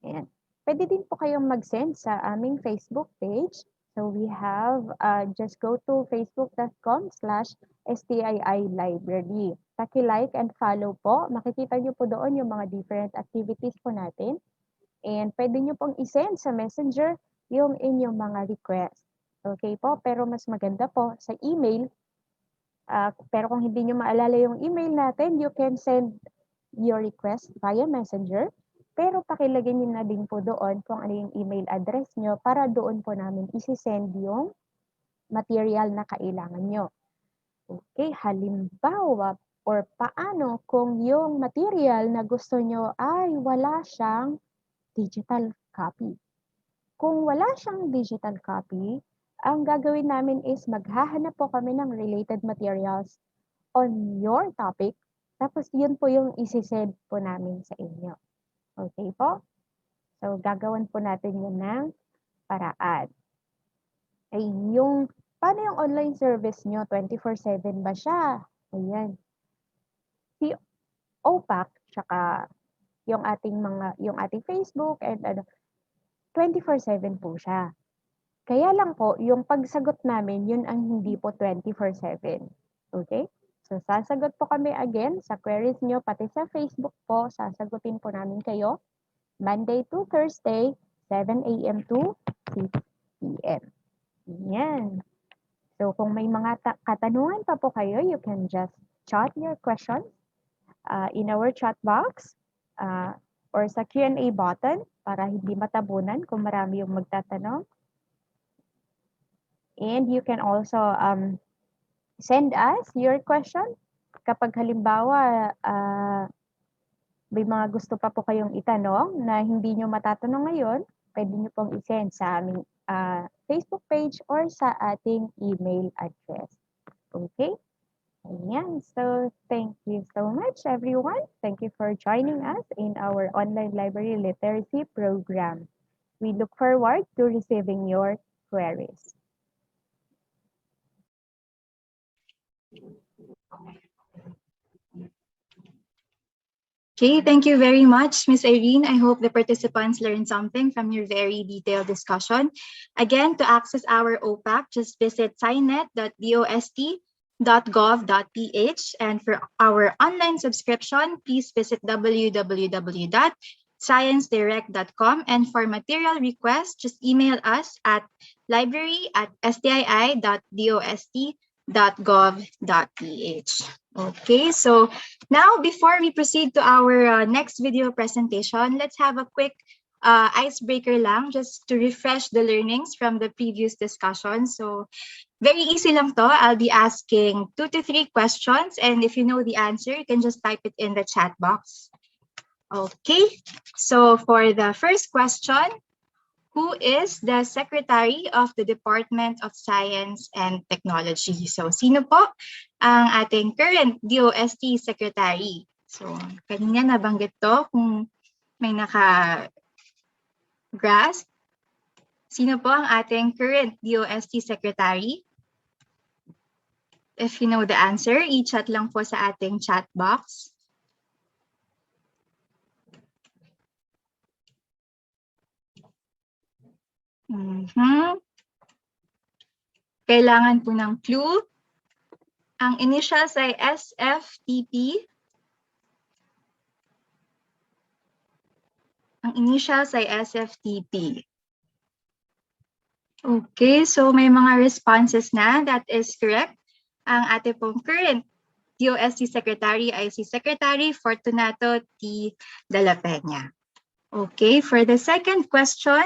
Ayan. Pwede din po kayong mag-send sa aming Facebook page. So we have, just go to facebook.com/STII library. Paki-like and follow po. Makikita nyo po doon yung mga different activities po natin. And pwede nyo pong isend sa messenger yung inyong mga request. Okay po? Pero mas maganda po sa email. Pero kung hindi nyo maalala yung email natin, you can send your request via messenger. Pero pakilagay nyo na din po doon kung ano yung email address nyo para doon po namin isi-send yung material na kailangan nyo. Okay, halimbawa or paano kung yung material na gusto nyo ay wala siyang digital copy. Kung wala siyang digital copy, ang gagawin namin is maghahanap po kami ng related materials on your topic. Tapos yun po yung isi-send po namin sa inyo. Okay po? So gagawin po natin yun ng paraan. Ay, paano yung online service nyo? 24/7 ba siya? Ayan. Si OPAC, tsaka yung ating Facebook and 24/7 po siya. Kaya lang po, yung pagsagot namin, yun ang hindi po 24/7. Okay? So, sasagot po kami again sa queries nyo, pati sa Facebook po, sasagutin po namin kayo. Monday to Thursday, 7 a.m. to 6 p.m. Yan. So, kung may mga katanungan pa po kayo, you can just chat your questions in our chat box or sa Q&A button para hindi matabunan kung marami yung magtatanong. And you can also send us your question. Kapag halimbawa, may mga gusto pa po kayong itanong na hindi nyo matatanong ngayon, pwede nyo pong isend sa aming Facebook page or sa ating email address. Okay? Ayan. So, thank you so much, everyone. Thank you for joining us in our online library literacy program. We look forward to receiving your queries. Okay, thank you very much, Ms. Irene. I hope the participants learned something from your very detailed discussion. Again, to access our OPAC, just visit scinet.dost.gov.ph. And for our online subscription, please visit www.sciencedirect.com. And for material requests, just email us at library@stii.dost.gov.ph. Okay, so now before we proceed to our next video presentation, let's have a quick icebreaker lang just to refresh the learnings from the previous discussion. So very easy lang to. I'll be asking 2 to 3 questions, and if you know the answer, you can just type it in the chat box. Okay, so for the first question, who is the Secretary of the Department of Science and Technology? So, sino po ang ating current DOST Secretary? So, kanina nabanggit to kung may naka-grasp. Sino po ang ating current DOST Secretary? If you know the answer, i-chat lang po sa ating chat box. Kailangan po ng clue. Ang initials ay SFTP. Ang initials ay SFTP. Okay, so may mga responses na. That is correct. Ang ating pong current DOST Secretary ay si Secretary Fortunato T. De la Peña. Okay, for the second question,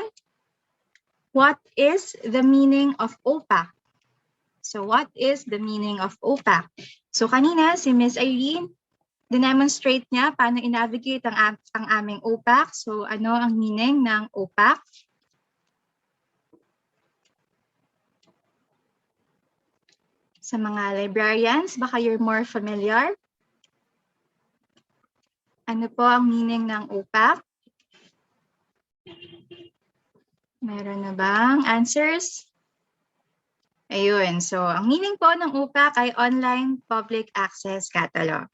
what is the meaning of OPAC? So what is the meaning of OPAC? So kanina si Ms. Irene, dinemonstrate niya paano i-navigate ang aming OPAC. So ano ang meaning ng OPAC? Sa mga librarians, baka you're more familiar. Ano po ang meaning ng OPAC? Meron na bang answers? Ayun. So, ang meaning po ng OPAC ay Online Public Access Catalog.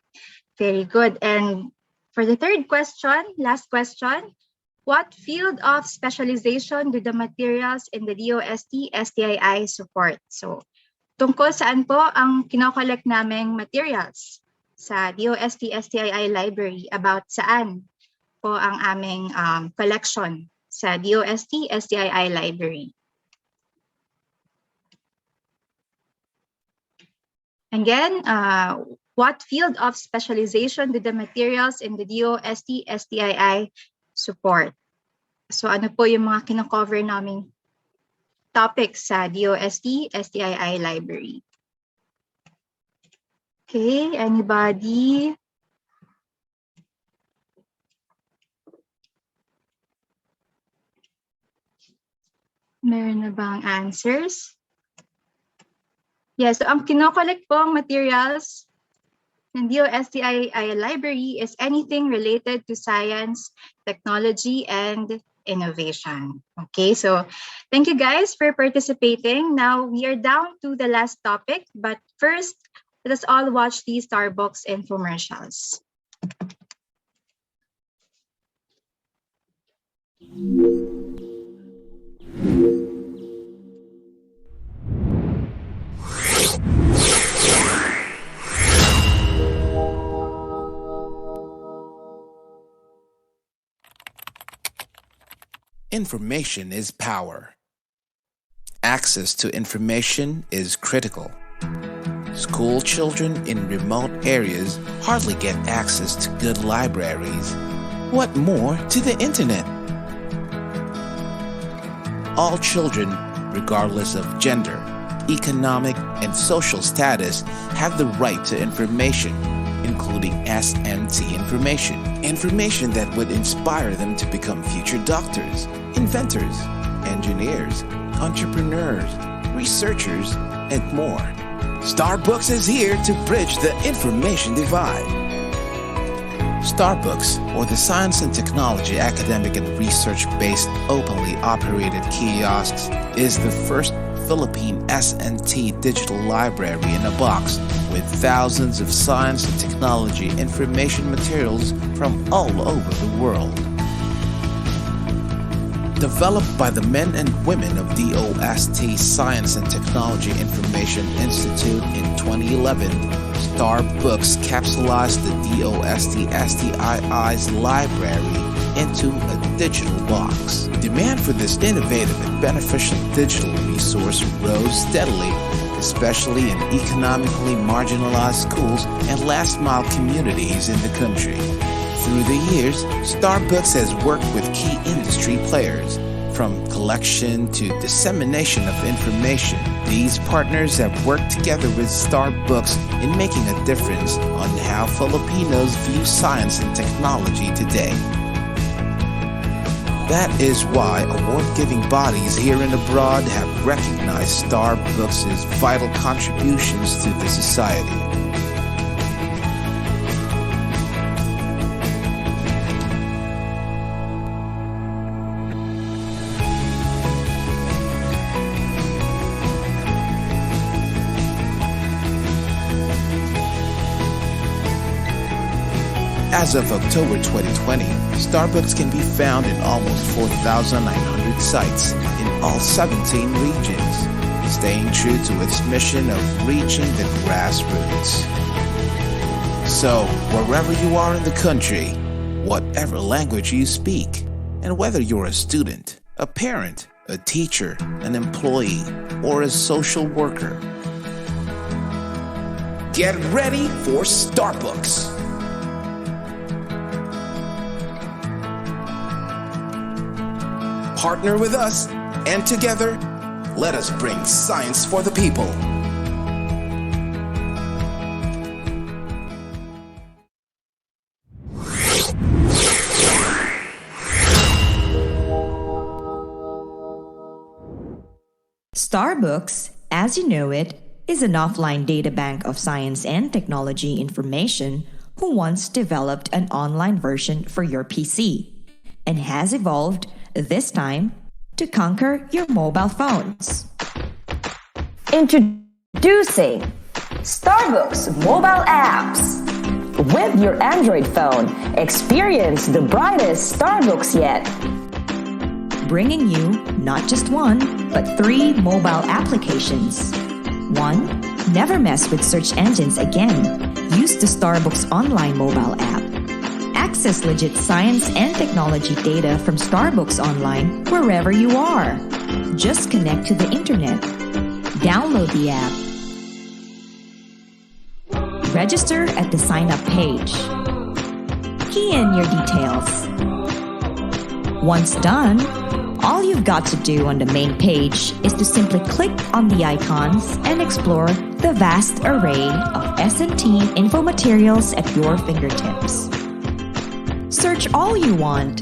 Very good. And for the third question, last question, what field of specialization do the materials in the DOST-STII support? So, tungkol saan po ang kinokollect naming materials sa DOST-STII library? About saan po ang aming collection sa DOST-STII library? Again, what field of specialization do the materials in the DOST-STII support? So ano po yung mga kino-cover naming topics sa DOST-STII library? Okay, anybody? Meron na bang answers? Yes, so ang kinokollect po ang materials ng DOST-STII library is anything related to science, technology, and innovation. Okay, so thank you guys for participating. Now we are down to the last topic, but first, let us all watch these Starbucks infomercials. Information is power. Access to information is critical. School children in remote areas hardly get access to good libraries. What more to the internet? All children, regardless of gender, economic, and social status, have the right to information, including S&T information that would inspire them to become future doctors, inventors, engineers, entrepreneurs, researchers, and more. Starbooks is here to bridge the information divide. Starbooks, or the Science and Technology Academic and Research-based openly operated kiosks, is the first Philippine S&T digital library in a box with thousands of science and technology information materials from all over the world. Developed by the men and women of DOST Science and Technology Information Institute in 2011, Starbooks capsulized the DOST-STII's library into a digital box. Demand for this innovative and beneficial digital resource rose steadily, especially in economically marginalized schools and last-mile communities in the country. Through the years, Starbooks has worked with key industry players, from collection to dissemination of information. These partners have worked together with Starbooks in making a difference on how Filipinos view science and technology today. That is why award-giving bodies here and abroad have recognized Starbooks' vital contributions to the society. As of October 2020, Starbooks can be found in almost 4,900 sites in all 17 regions, staying true to its mission of reaching the grassroots. So, wherever you are in the country, whatever language you speak, and whether you're a student, a parent, a teacher, an employee, or a social worker, get ready for Starbooks! Partner with us, and together, let us bring science for the people. Starbooks, as you know it, is an offline databank of science and technology information who once developed an online version for your PC and has evolved this time to conquer your mobile phones. Introducing Starbooks mobile apps. With your Android phone, experience the brightest Starbooks yet. Bringing you not just one, but 3 mobile applications. 1. Never mess with search engines again. Use the Starbooks online mobile app. Access legit science and technology data from Starbooks Online wherever you are. Just connect to the internet. Download the app. Register at the sign-up page. Key in your details. Once done, all you've got to do on the main page is to simply click on the icons and explore the vast array of S&T info materials at your fingertips. Search all you want.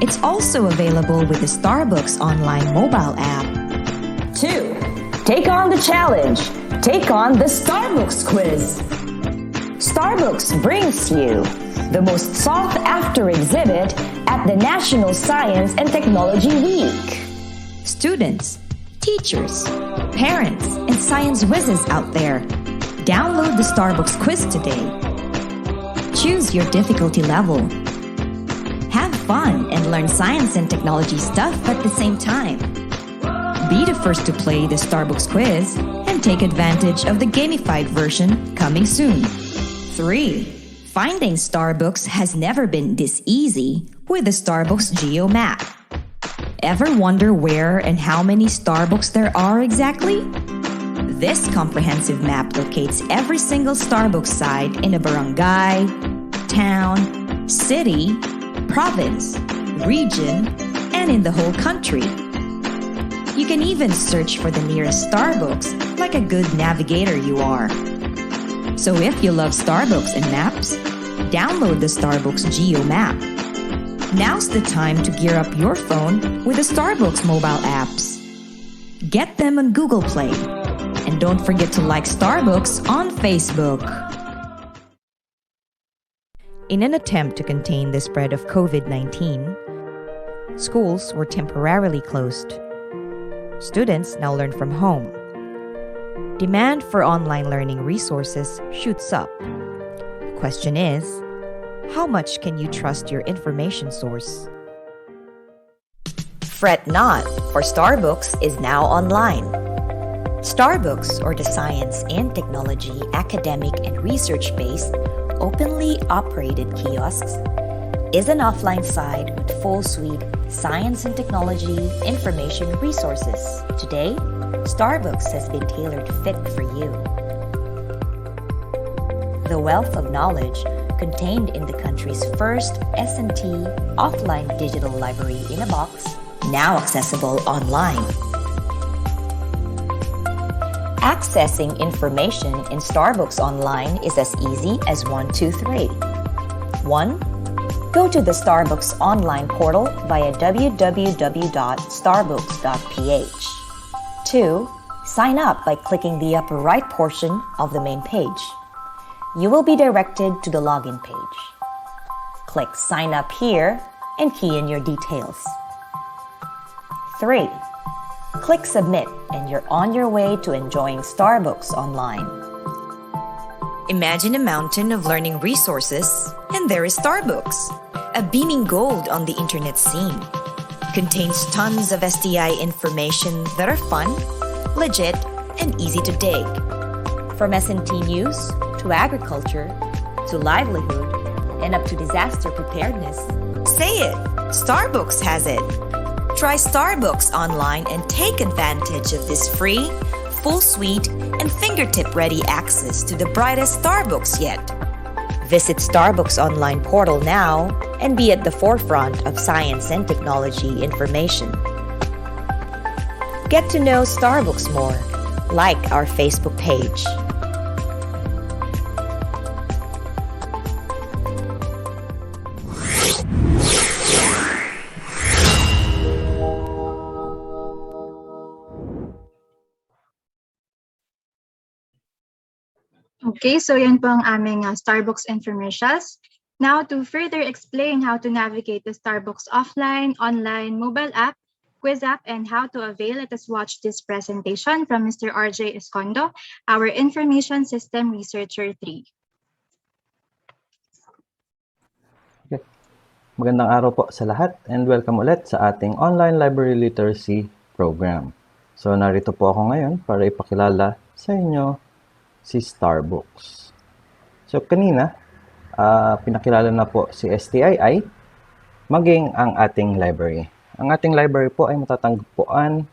It's also available with the Starbooks online mobile app. 2. Take on the challenge. Take on the Starbooks quiz. Starbooks brings you the most sought-after exhibit at the National Science and Technology Week. Students, teachers, parents, and science whizzes out there, download the Starbooks quiz today. Choose your difficulty level. Have fun and learn science and technology stuff at the same time. Be the first to play the Starbooks quiz and take advantage of the gamified version coming soon. 3. Finding Starbooks has never been this easy with the Starbooks Geo Map. Ever wonder where and how many Starbooks there are exactly? This comprehensive map locates every single Starbooks site in a barangay, town, city, province, region, and in the whole country. You can even search for the nearest Starbooks like a good navigator you are. So if you love Starbooks and maps, download the Starbucks Geo map. Now's the time to gear up your phone with the Starbucks mobile apps. Get them on Google Play. And don't forget to like Starbucks on Facebook. In an attempt to contain the spread of COVID-19, schools were temporarily closed. Students now learn from home. Demand for online learning resources shoots up. The question is, how much can you trust your information source? Fret not, for Starbucks is now online. Starbucks, or the science and technology, academic and research-based, openly operated kiosks, is an offline site with full suite science and technology information resources. Today, Starbucks has been tailored fit for you. The wealth of knowledge contained in the country's first S&T offline digital library in a box, now accessible online. Accessing information in Starbucks Online is as easy as 1, 2, 3. 1. Go to the Starbucks Online portal via www.starbucks.ph. 2. Sign up by clicking the upper right portion of the main page. You will be directed to the login page. Click Sign Up here and key in your details. 3. Click Submit and you're on your way to enjoying Starbucks Online. Imagine a mountain of learning resources, and there is Starbucks, a beaming gold on the internet scene. Contains tons of STI information that are fun, legit, and easy to dig. From S&T news, to agriculture, to livelihood, and up to disaster preparedness. Say it! Starbucks has it! Try Starbucks Online and take advantage of this free, full suite, and fingertip-ready access to the brightest Starbucks yet. Visit Starbucks Online portal now and be at the forefront of science and technology information. Get to know Starbucks more. Like our Facebook page. Okay, so yan po ang aming Starbucks infomercials. Now, to further explain how to navigate the Starbucks offline, online, mobile app, quiz app, and how to avail, let us watch this presentation from Mr. RJ Escondo, our Information System Researcher 3. Okay. Magandang araw po sa lahat and welcome ulit sa ating online library literacy program. So narito po ako ngayon para ipakilala sa inyo si Starbucks. So kanina, pinakilala na po si STII, maging ang ating library. Ang ating library po ay matatagpuan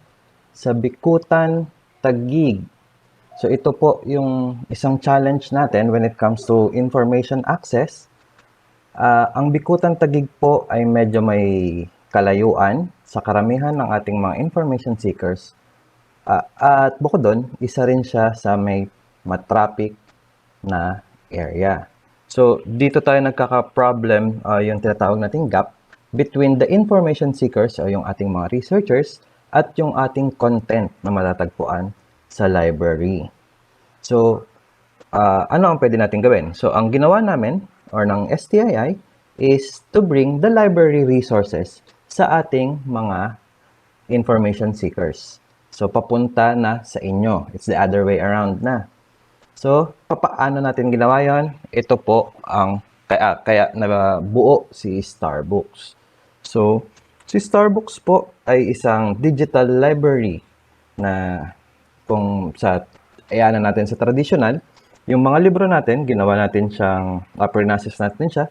sa Bikutan, Taguig. So ito po yung isang challenge natin when it comes to information access. Ang Bikutan, Taguig po ay medyo may kalayuan sa karamihan ng ating mga information seekers. At bukod doon, isa rin siya sa may matraffic na area. So, dito tayo nagkaka-problem, yung tinatawag nating gap between the information seekers o yung ating mga researchers at yung ating content na matatagpuan sa library. So, ano ang pwede natin gawin? So, ang ginawa namin or ng STII is to bring the library resources sa ating mga information seekers. So, papunta na sa inyo. It's the other way around na. So, paano natin ginawa yon? Ito po ang kaya nabuo si Starbucks. So, si Starbucks po ay isang digital library na kung sa ayanan natin sa traditional, yung mga libro natin, ginawa natin siyang, process natin siya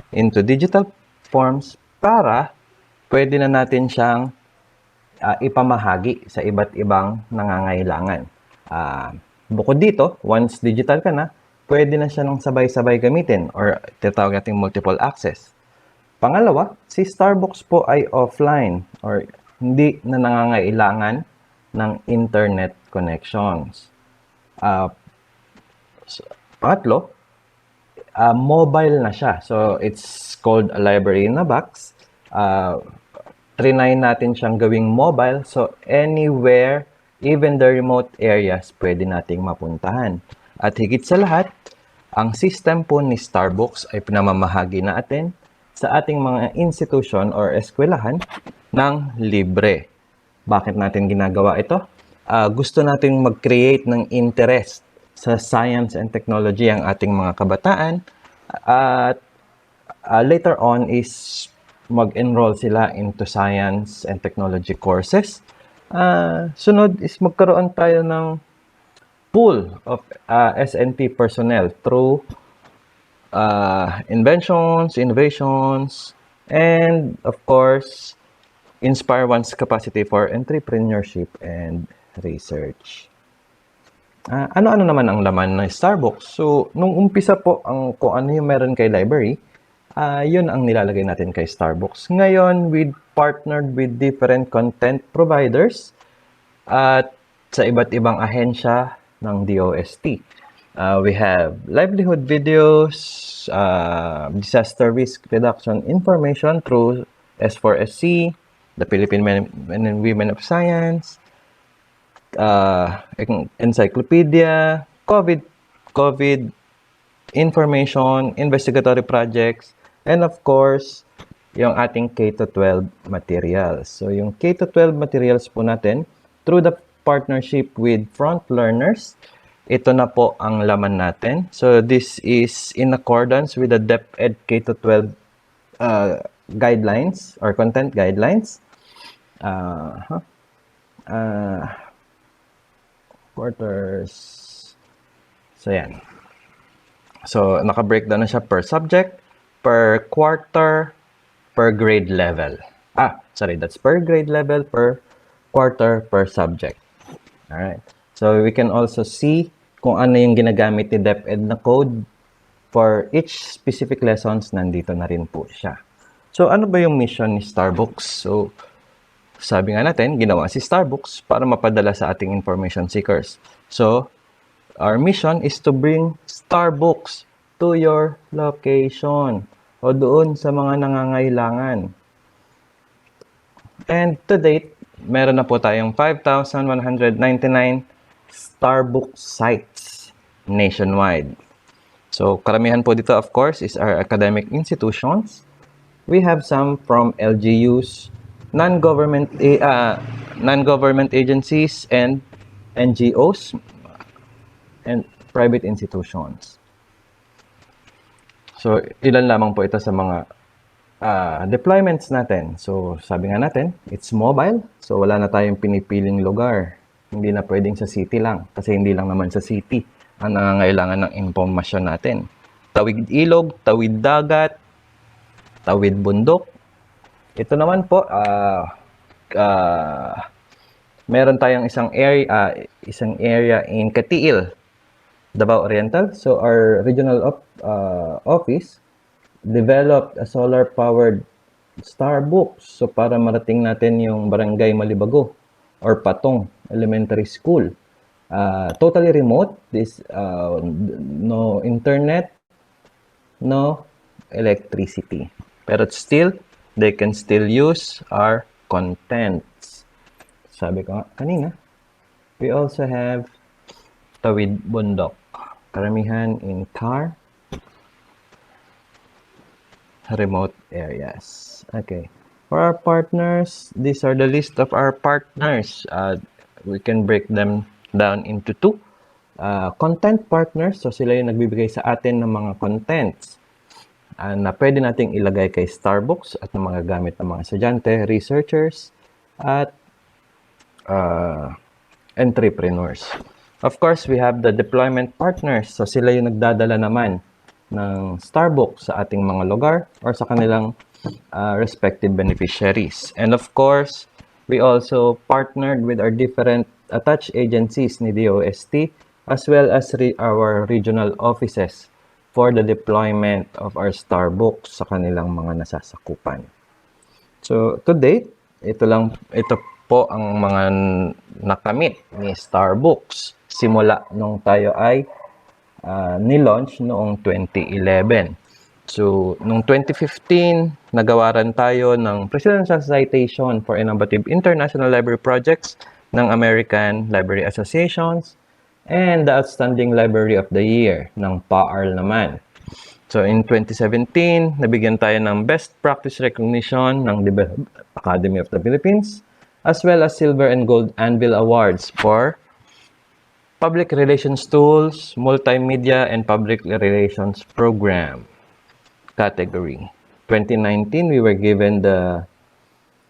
into digital forms para pwede na natin siyang ipamahagi sa iba't ibang nangangailangan. Bukod dito, once digital ka na, pwede na siya ng sabay-sabay gamitin or tinatawag nating multiple access. Pangalawa, si Starbucks po ay offline or hindi na nangangailangan ng internet connections. Pangatlo, mobile na siya. So, it's called a library in a box. Trinay natin siyang gawing mobile. So, anywhere, even the remote areas, pwede nating mapuntahan. At higit sa lahat, ang system po ni Starbucks ay pinamamahagi natin sa ating mga institution or eskwelahan ng libre. Bakit natin ginagawa ito? Gusto natin mag-create ng interest sa science and technology ang ating mga kabataan at later on is mag-enroll sila into science and technology courses. Sunod is magkaroon tayo ng pool of S&T personnel through inventions, innovations, and of course, inspire one's capacity for entrepreneurship and research. Ano-ano naman ang laman ng Starbucks? So, nung umpisa po, kung ano yung meron kay library, yun ang nilalagay natin kay Starbucks. Ngayon, we partnered with different content providers at sa iba't ibang ahensya ng DOST. We have livelihood videos, disaster risk reduction information through S4SC, the Philippine Men and Women of Science, encyclopedia, COVID information, investigatory projects, and of course, yung ating K-12 materials. So, yung K-12 materials po natin, through the partnership with Front Learners, ito na po ang laman natin. So, this is in accordance with the DepEd K-12 guidelines or content guidelines. Quarters. So, yan. So, naka-breakdown na siya per subject, per quarter, per grade level. That's per grade level, per quarter, per subject. Alright. So, we can also see kung ano yung ginagamit ni DepEd na code for each specific lessons. Nandito na rin po siya. So, ano ba yung mission ni Starbucks? So, sabi nga natin, ginawa si Starbucks para mapadala sa ating information seekers. So, our mission is to bring Starbucks to your location o doon sa mga nangangailangan. And to date, meron na po tayong 5,199 Starbucks sites nationwide. So, karamihan po dito, of course, is our academic institutions. We have some from LGUs, non-government agencies, and NGOs, and private institutions. So, ilan lamang po ito sa mga deployments natin. So, sabi nga natin, it's mobile. So, wala na tayong pinipiling lugar. Hindi na pwedeng sa city lang. Kasi hindi lang naman sa city ang nangangailangan ng impormasyon natin. Tawid ilog, tawid dagat, tawid bundok. Ito naman po, meron tayong isang area in Katiil, Davao Oriental. So, our regional office developed a solar-powered Starbucks. So, para marating natin yung Barangay Malibago or Patong Elementary School. Totally remote. No internet, no electricity. Pero still, they can still use our contents. Sabi ko kanina, we also have tawid bundok. Karamihan in car, remote areas. Okay. For our partners, these are the list of our partners. We can break them down into two. Content partners, so sila yung nagbibigay sa atin ng mga contents na pwede nating ilagay kay Starbucks at ng mga gamit ng mga estudyante, researchers, at entrepreneurs. Of course, we have the deployment partners. So, sila yung nagdadala naman ng Starbucks sa ating mga lugar or sa kanilang respective beneficiaries. And of course, we also partnered with our different attached agencies ni DOST as well as our regional offices for the deployment of our Starbucks sa kanilang mga nasasakupan. So, to date, ito po ang mga nakamit ni Starbucks simula nung tayo ay nilaunch noong 2011. So, noong 2015, nagawaran tayo ng Presidential Citation for Innovative International Library Projects ng American Library Associations and the Outstanding Library of the Year ng PAARL naman. So, in 2017, nabigyan tayo ng Best Practice Recognition ng Development Academy of the Philippines as well as Silver and Gold Anvil Awards for Public Relations Tools, Multimedia, and Public Relations Program category. 2019, we were given the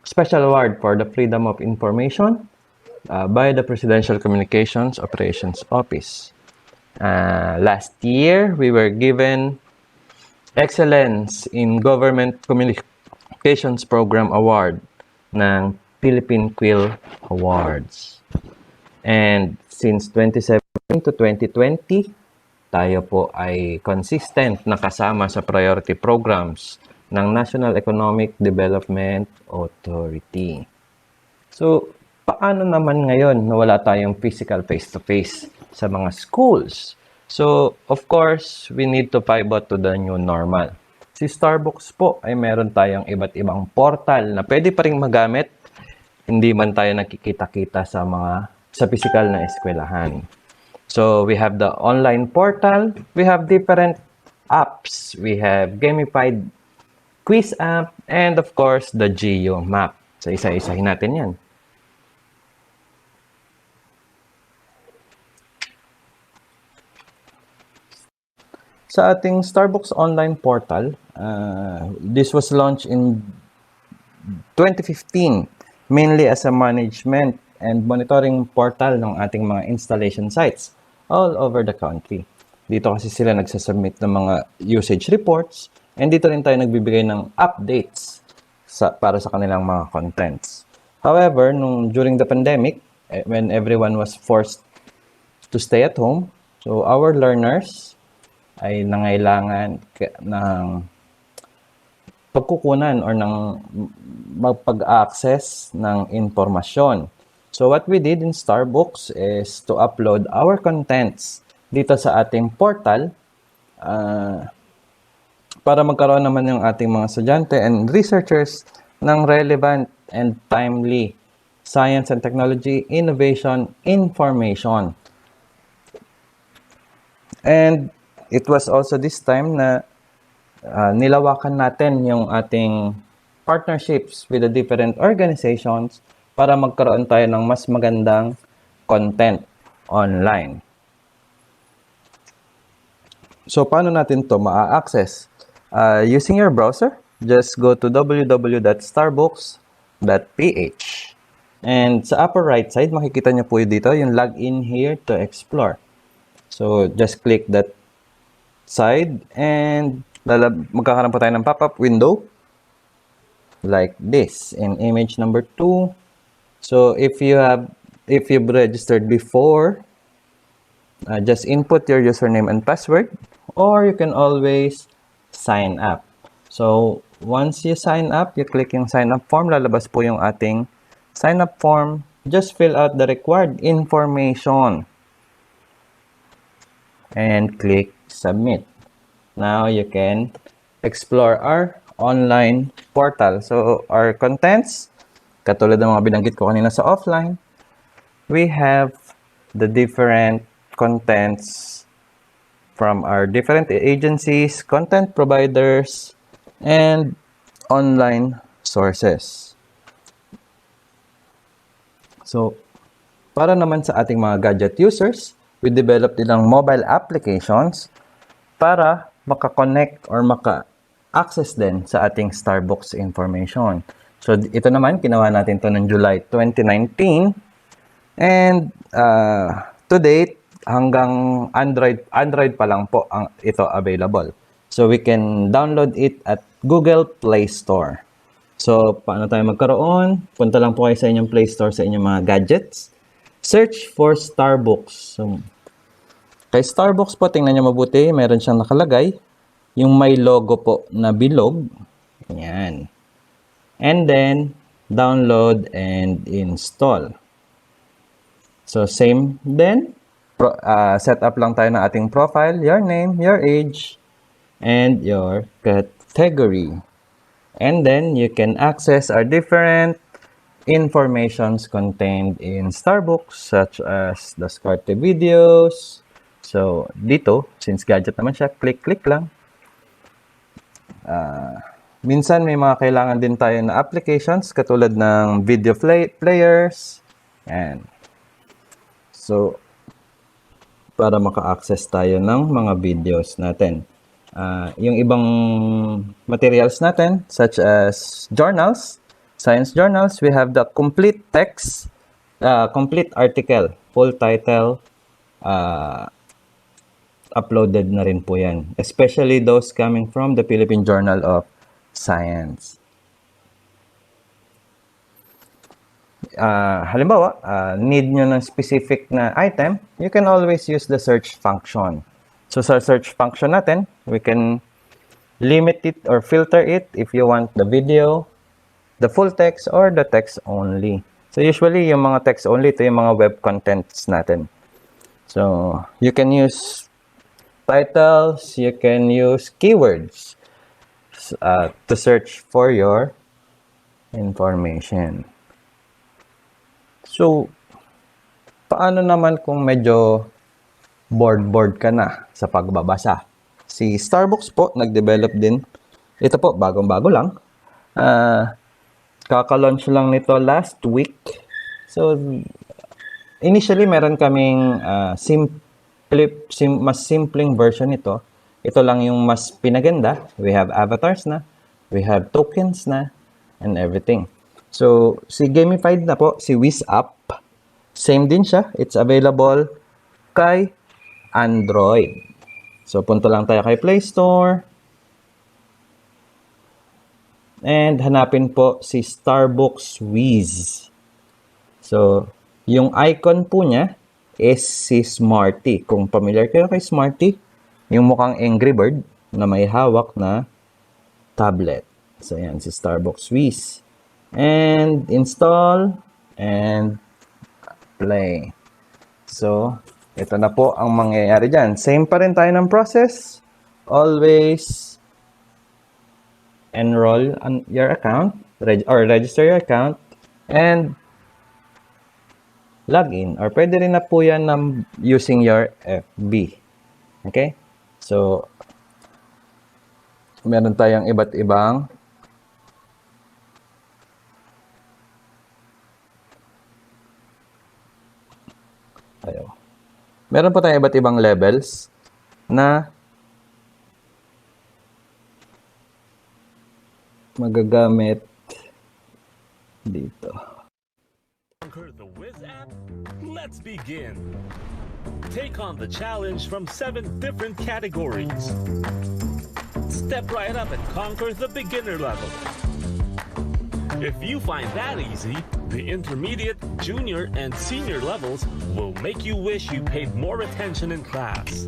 Special Award for the Freedom of Information by the Presidential Communications Operations Office. Last year, we were given Excellence in Government Communications Program Award ng Philippine Quill Awards. And since 2017 to 2020, tayo po ay consistent na kasama sa priority programs ng National Economic Development Authority. So, paano naman ngayon na wala tayong physical face-to-face sa mga schools? So, of course, we need to pivot to the new normal. Si Starbucks po ay meron tayong iba't ibang portal na pwede pa rin magamit, hindi man tayo nakikita-kita sa physical na eskwelahan. So, we have the online portal, we have different apps, we have gamified quiz app, and of course, the geo map. So, isa-isahin natin yan. Sa ating Starbucks online portal, this was launched in 2015, mainly as a management and monitoring portal ng ating mga installation sites all over the country. Dito kasi sila nagsasubmit ng mga usage reports and dito rin tayo nagbibigay ng updates para sa kanilang mga contents. However, during the pandemic, when everyone was forced to stay at home, so our learners ay nangailangan ng pagkukunan or ng magpag-access ng informasyon. So what we did in Starbucks is to upload our contents dito sa ating portal para magkaroon naman yung ating mga estudyante and researchers ng relevant and timely science and technology innovation information. And it was also this time na nilawakan natin yung ating partnerships with the different organizations para magkaroon tayo ng mas magandang content online. So, paano natin to ma-access? Using your browser, just go to www.starbucks.ph. And sa upper right side, makikita nyo po dito yung login here to explore. So, just click that side and magkakaroon po tayo ng pop-up window like this in image number 2. So if you've registered before, just input your username and password, or you can always sign up. So once you sign up, you click yung sign up form, lalabas po yung ating sign up form. Just fill out the required information and click submit. Now you can explore our online portal. So our contents, katulad ng mga binanggit ko kanina sa offline, we have the different contents from our different agencies, content providers, and online sources. So, para naman sa ating mga gadget users, we developed nilang mobile applications para maka-connect or maka-access din sa ating Starbucks information. So, ito naman, ginawa natin to noong July 2019. And to date, hanggang Android pa lang po ito available. So, we can download it at Google Play Store. So, paano tayo magkaroon? Punta lang po kayo sa inyong Play Store sa inyong mga gadgets. Search for Starbucks. So, kay Starbucks po, tingnan nyo mabuti. Meron siyang nakalagay. Yung may logo po na bilog. Yan. And then, download and install. So, same then. set up lang tayo ng ating profile, your name, your age, and your category. And then you can access our different informations contained in Starbooks, such as the SCARTE videos. So, dito, since gadget naman siya, click lang. Minsan may mga kailangan din tayo na applications katulad ng video players. And so, para maka-access tayo ng mga videos natin. Yung ibang materials natin, such as journals, science journals, we have the complete text, complete article, full title, uploaded na rin po yan. Especially those coming from the Philippine Journal of Science. Halimbawa, need nyo ng specific na item, you can always use the search function. So sa search function natin, we can limit it or filter it if you want the video, the full text, or the text only. So usually, yung mga text only, ito yung mga web contents natin. So you can use titles, you can use keywords to search for your information. So, paano naman kung medyo bored ka na sa pagbabasa? Si Starbooks po, nag-develop din. Ito po, bagong-bago lang. Kaka-launch lang nito last week. So, initially, meron kaming mas simpleng version nito. Ito lang yung mas pinaganda. We have avatars na. We have tokens na. And everything. So, si gamified na po, si Wiz App. Same din siya. It's available kay Android. So, punta lang tayo kay Play Store. And hanapin po si Starbooks Wiz. So, yung icon po niya is si Smarty. Kung familiar kayo kay Smarty, yung mukhang Angry Bird na may hawak na tablet. So, yan, si Starbooks Wiz. And install and play. So, ito na po ang mangyayari dyan. Same pa rin tayo ng process. Always enroll on your account or register your account and log in. Or pwede rin na po yan using your FB. Okay? So, meron tayong iba't ibang meron po tayong iba't ibang levels na magagamit dito. Conquer the Wiz app? Let's begin. Take on the challenge from 7 different categories. Step right up and conquer the beginner level. If you find that easy, the intermediate, junior, and senior levels will make you wish you paid more attention in class.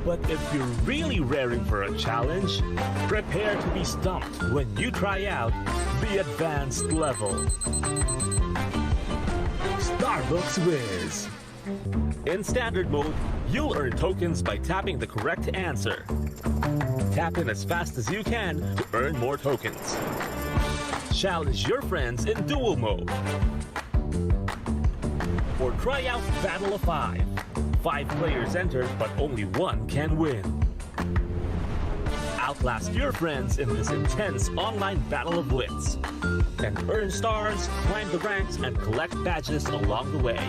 But if you're really raring for a challenge, prepare to be stumped when you try out the advanced level. Starbooks Wiz. In standard mode, you'll earn tokens by tapping the correct answer. Tap in as fast as you can to earn more tokens. Challenge your friends in duel mode. Or try out Battle of 5. 5 players enter, but only 1 can win. Outlast your friends in this intense online battle of wits. And earn stars, climb the ranks, and collect badges along the way.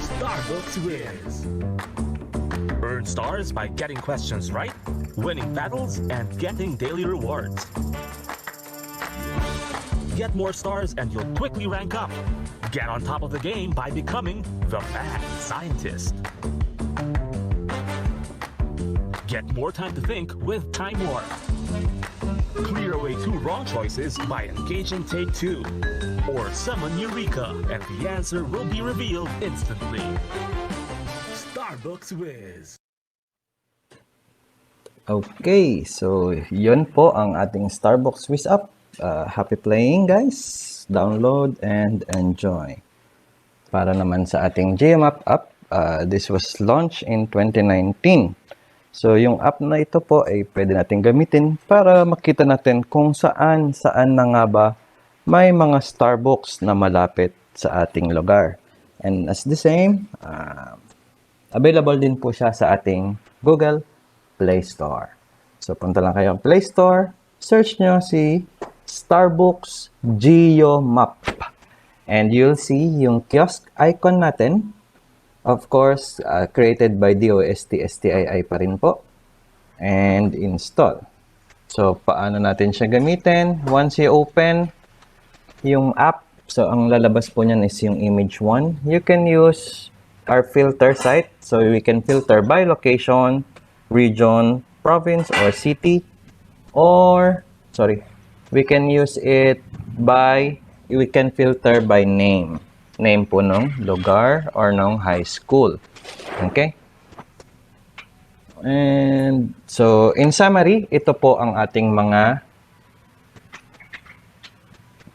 Starbooks Wiz. Earn stars by getting questions right, winning battles, and getting daily rewards. Get more stars and you'll quickly rank up. Get on top of the game by becoming the mad scientist. Get more time to think with Time Warp. Clear away 2 wrong choices by engaging Take 2. Or summon Eureka and the answer will be revealed instantly. Starbooks Wiz. Okay, so yun po ang ating Starbooks Wiz app. Happy playing, guys. Download and enjoy. para naman sa ating GMAP app. This was launched in 2019. So yung app na ito po ay pwede natin gamitin para makita natin kung saan na nga ba may mga Starbucks na malapit sa ating lugar. And as the same, available din po siya sa ating Google Play Store. So punta lang kayo ang Play Store, search nyo si Starbucks Geo Map. And you'll see yung kiosk icon natin. Of course, created by DOST-STII pa rin po. And install. So, paano natin siya gamitin? Once you open yung app, so ang lalabas po niyan is yung image 1. You can use our filter site. So, we can filter by location, region, province, or city. Or, we can use it by, we can filter by name. Name po nung lugar or nung high school. Okay? And so, in summary, ito po ang ating mga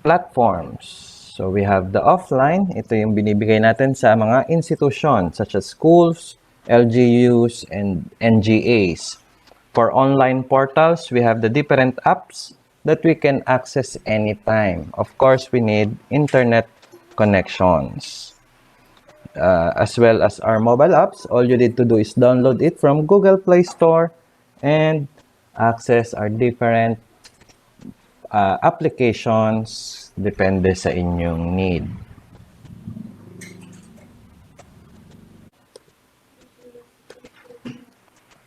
platforms. So, we have the offline. Ito yung binibigay natin sa mga institutions such as schools, LGUs, and NGAs. For online portals, we have the different apps that we can access anytime. Of course, we need internet connections. As well as our mobile apps, all you need to do is download it from Google Play Store and access our different applications depende sa inyong need.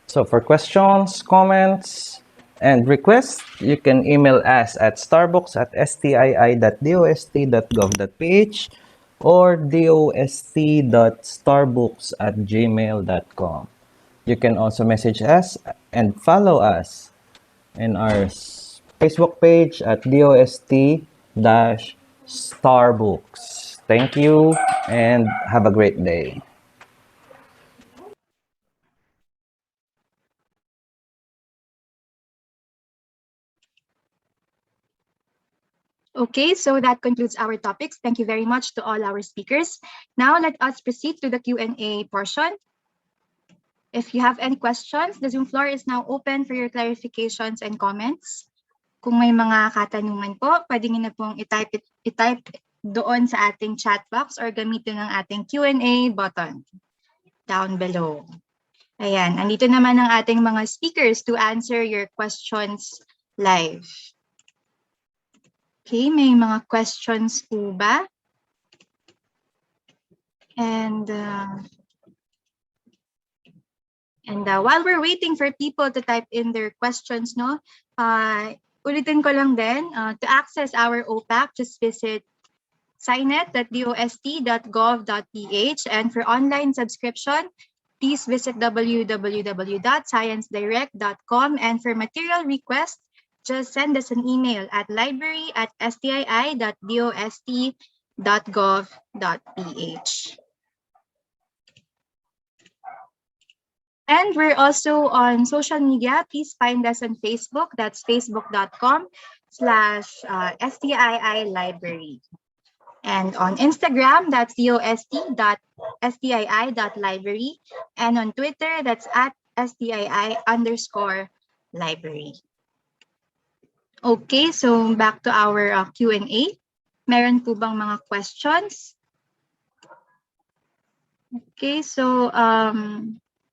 So for questions, comments, and requests, you can email us at starbucks@stii.dost.gov.ph or dost.starbooks@gmail.com. You can also message us and follow us in our Facebook page at DOST-Starbooks. Thank you and have a great day. Okay, so that concludes our topics. Thank you very much to all our speakers. Now let us proceed to the Q&A portion. If you have any questions, the Zoom floor is now open for your clarifications and comments. Kung may mga katanungan po, pwede nyo na pong i-type doon sa ating chat box or gamitin ang ating Q&A button down below. Ayan, andito naman ang ating mga speakers to answer your questions live. Okay, may mga questions po ba? And while we're waiting for people to type in their questions, no, ulitin ko lang din, to access our OPAC, just visit signet.dost.gov.ph, and for online subscription, please visit www.sciencedirect.com, and for material requests, just send us an email at library@stii.dost.gov.ph. And we're also on social media. Please find us on Facebook. That's facebook.com/STII Library. And on Instagram, that's dost.stii.library. And on Twitter, that's at STII_library. Okay, so back to our Q&A. Meron po bang mga questions? Okay, so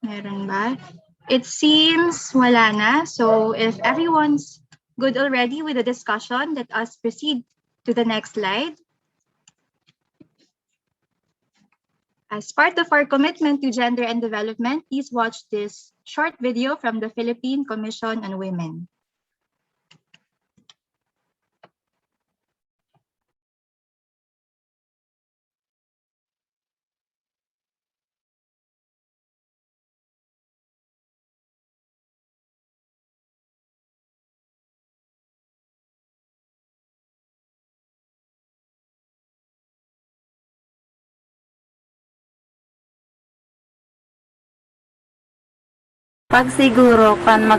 meron ba? It seems wala na. So if everyone's good already with the discussion, let us proceed to the next slide. As part of our commitment to gender and development, please watch this short video from the Philippine Commission on Women. Pag siguro kan mag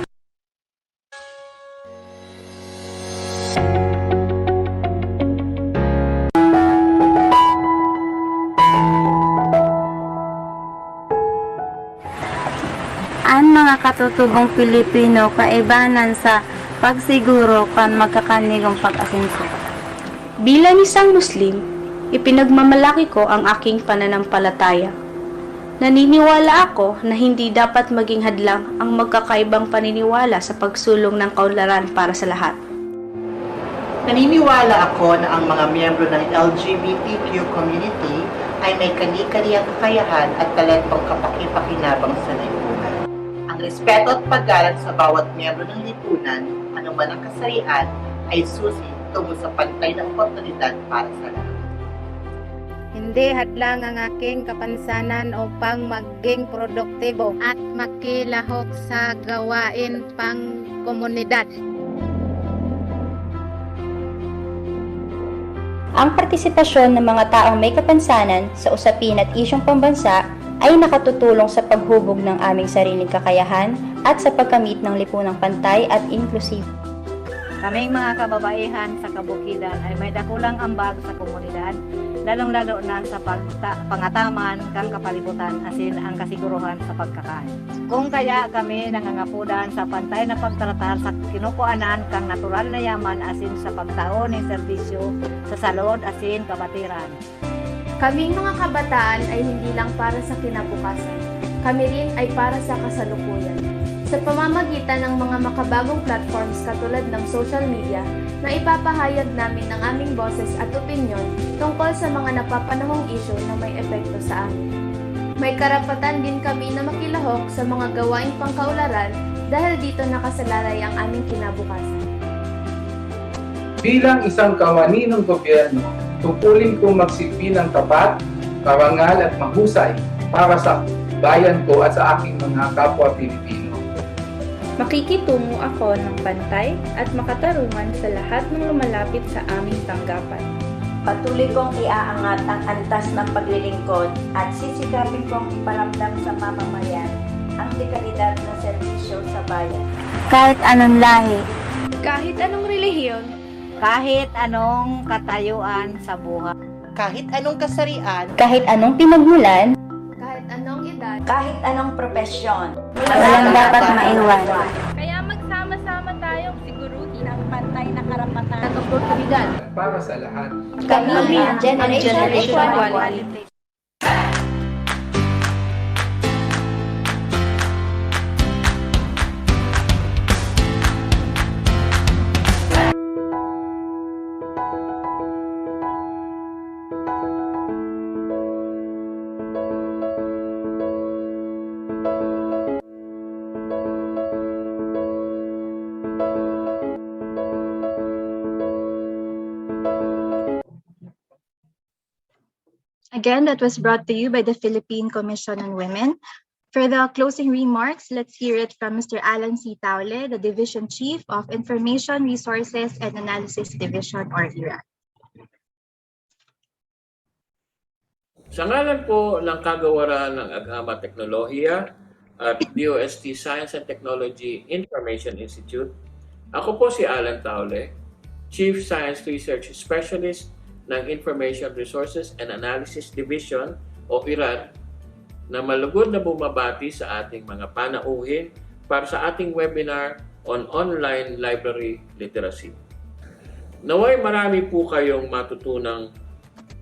katutubong Pilipino kaibanan sa pagsiguro kan magkakanigong pag-asenso. Bilang isang Muslim, ipinagmamalaki ko ang aking pananampalataya. Naniniwala ako na hindi dapat maging hadlang ang magkakaibang paniniwala sa pagsulong ng kaunlaran para sa lahat. Naniniwala ako na ang mga miyembro ng LGBTQ community ay may kani-kaniyang kakayahan at talentong kapaki-pakinabang sa lipunan. Ang respeto at paggalang sa bawat miyembro ng lipunan, anuman ang kasarian, ay susi tungo sa pantay na oportunidad para sa lahat. Hindi hadlang ang aking kapansanan upang maging produktibo at makilahok sa gawain pang komunidad. Ang partisipasyon ng mga taong may kapansanan sa usapin at isyong pambansa ay nakatutulong sa paghubog ng aming sariling kakayahan at sa pagkamit ng lipunang pantay at inklusibo. Kaming mga kababaihan sa kabukidan ay may dakulang ambag sa komunidad, lalong-lalo na sa pangataman kang kapalibutan asin ang kasiguruhan sa pagkakain. Kung kaya kami nangangapudan sa pantay na pagtratar sa kinukuanan kang natural na yaman asin sa pagtaon ng serbisyo sa salud asin kabatiran. Kaming mga kabataan ay hindi lang para sa kinabukasan. Kami rin ay para sa kasalukuyan. Sa pamamagitan ng mga makabagong platforms katulad ng social media, na ipapahayag namin ang aming boses at opinyon tungkol sa mga napapanahong isyu na may epekto sa amin. May karapatan din kami na makilahok sa mga gawaing pangkaularan dahil dito nakasalalay ang aming kinabukasan. Bilang isang kawani ng gobyerno, tungkulin ko magsilbi ng tapat, karangal at mahusay para sa bayan ko at sa aking mga kapwa Pilipino. Makikitungo ako ng pantay at makatarungan sa lahat ng lumalapit sa aming tanggapan. Patuloy kong iaangat ang antas ng paglilingkod at sisikapin kong iparamdam sa mamamayan ang dekalidad ng serbisyo sa bayan. Kahit anong lahi, kahit anong relihiyon, kahit anong katayuan sa buhay, kahit anong kasarian, kahit anong pinagmulan, kahit anong edad, kahit anong profesyon, walang dapat maiwan. Kaya magsama-sama tayong siguruhin ang pantay na karapatan at oportunidad para sa lahat. Kami ang Generation Equality. Again, that was brought to you by the Philippine Commission on Women. For the closing remarks, let's hear it from Mr. Alan C. Taule, the Division Chief of Information Resources and Analysis Division, or IRA. Sa ngalan po ng kagawaran ng Agama Teknolohiya at DOST Science and Technology Information Institute, ako po si Alan Taule, Chief Science Research Specialist ng Information Resources and Analysis Division o IRAD, na malugod na bumabati sa ating mga panauhin para sa ating webinar on online library literacy. Naway marami po kayong matutunang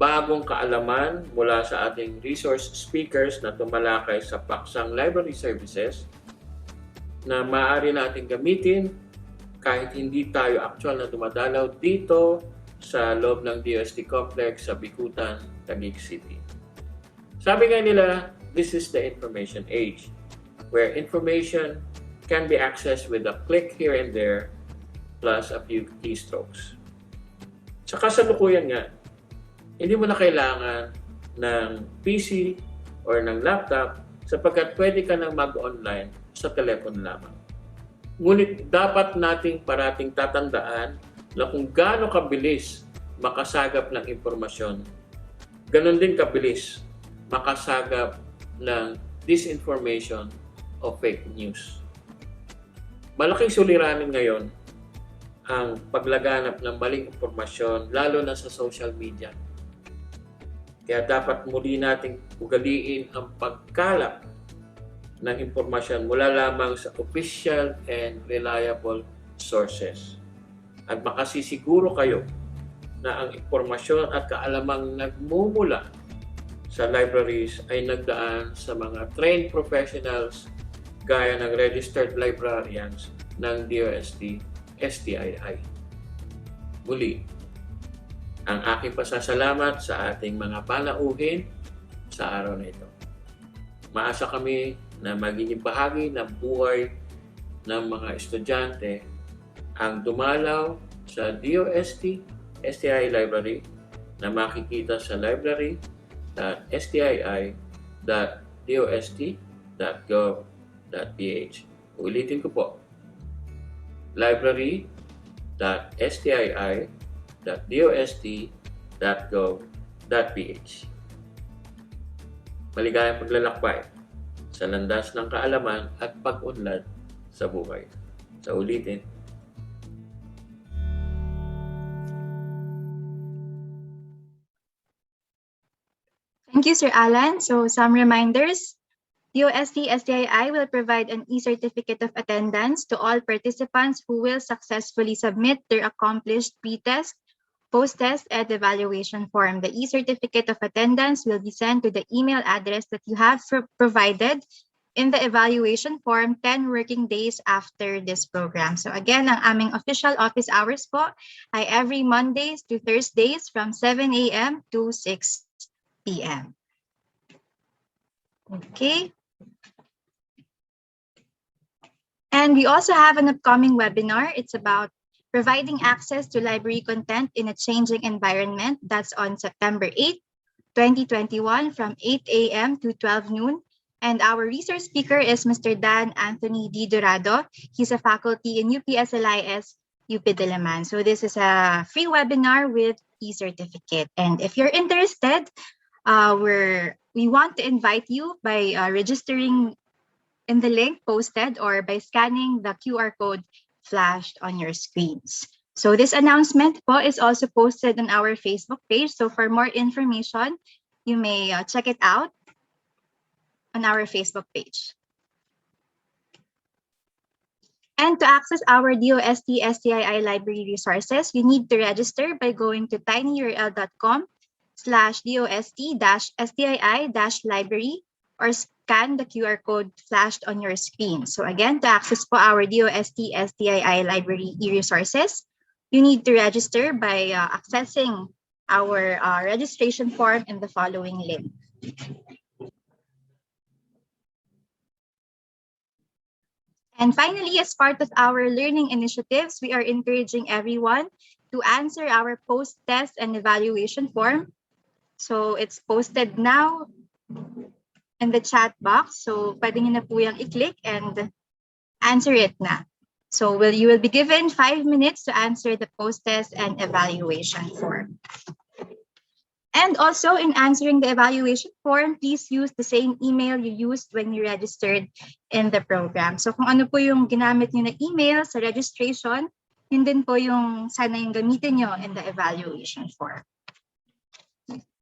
bagong kaalaman mula sa ating resource speakers na tumalakay sa paksang library services na maaari natin gamitin kahit hindi tayo actual na dumadalaw dito sa loob ng DOST Complex sa Bikutan, Taguig City. Sabi nga nila, this is the information age, where information can be accessed with a click here and there plus a few keystrokes. Sa kasalukuyan nga, hindi mo na kailangan ng PC or ng laptop sapagkat pwede ka nang mag-online sa telepono lamang. Ngunit dapat nating parating tatandaan na kung gaano kabilis makasagap ng impormasyon, ganon din kabilis makasagap ng disinformation o fake news. Malaking suliranin ngayon ang paglaganap ng maling impormasyon, lalo na sa social media. Kaya dapat muli nating ugaliin ang pagkalap ng impormasyon mula lamang sa official and reliable sources. At makasisiguro kayo na ang impormasyon at kaalamang nagmumula sa libraries ay nagdaan sa mga trained professionals gaya ng registered librarians ng DOST-STII. Muli, ang aking pasasalamat sa ating mga panauhin sa araw na ito. Maasa kami na magiging bahagi ng buhay ng mga estudyante ang dumalaw sa DOST-STII Library na makikita sa library.stii.dost.gov.ph. Ulitin ko po, library.stii.dost.gov.ph. Maligayang paglalakbay sa landas ng kaalaman at pag-unlad sa buhay. Sa ulitin, Thank you, Sir Alan. So some reminders. DOST-STII will provide an e-certificate of attendance to all participants who will successfully submit their accomplished pre-test, post-test, and evaluation form. The e-certificate of attendance will be sent to the email address that you have provided in the evaluation form 10 working days after this program. So again, ang aming official office hours po ay every Mondays to Thursdays from 7 a.m. to 6 p.m. Okay. And we also have an upcoming webinar. It's about providing access to library content in a changing environment. That's on September 8, 2021 from 8 a.m. to 12 noon. And our resource speaker is Mr. Dan Anthony D. Dorado. He's a faculty in UPSLIS, UP Diliman. So this is a free webinar with e-certificate. And if you're interested, we want to invite you by registering in the link posted or by scanning the QR code flashed on your screens. So this announcement po is also posted on our Facebook page. So for more information, you may check it out on our Facebook page. And to access our DOST-STII library resources, you need to register by going to tinyurl.com/DOST-STII-library or scan the QR code flashed on your screen. So again, to access po our DOST-STII library e-resources, you need to register by accessing our registration form in the following link. And finally, as part of our learning initiatives, we are encouraging everyone to answer our post-test and evaluation form. So it's posted now in the chat box. So pwede nyo na po yung i-click and answer it na. So you will be given 5 minutes to answer the post-test and evaluation form. And also in answering the evaluation form, please use the same email you used when you registered in the program. So kung ano po yung ginamit nyo na email sa registration, yun din po yung sana yung gamitin nyo in the evaluation form.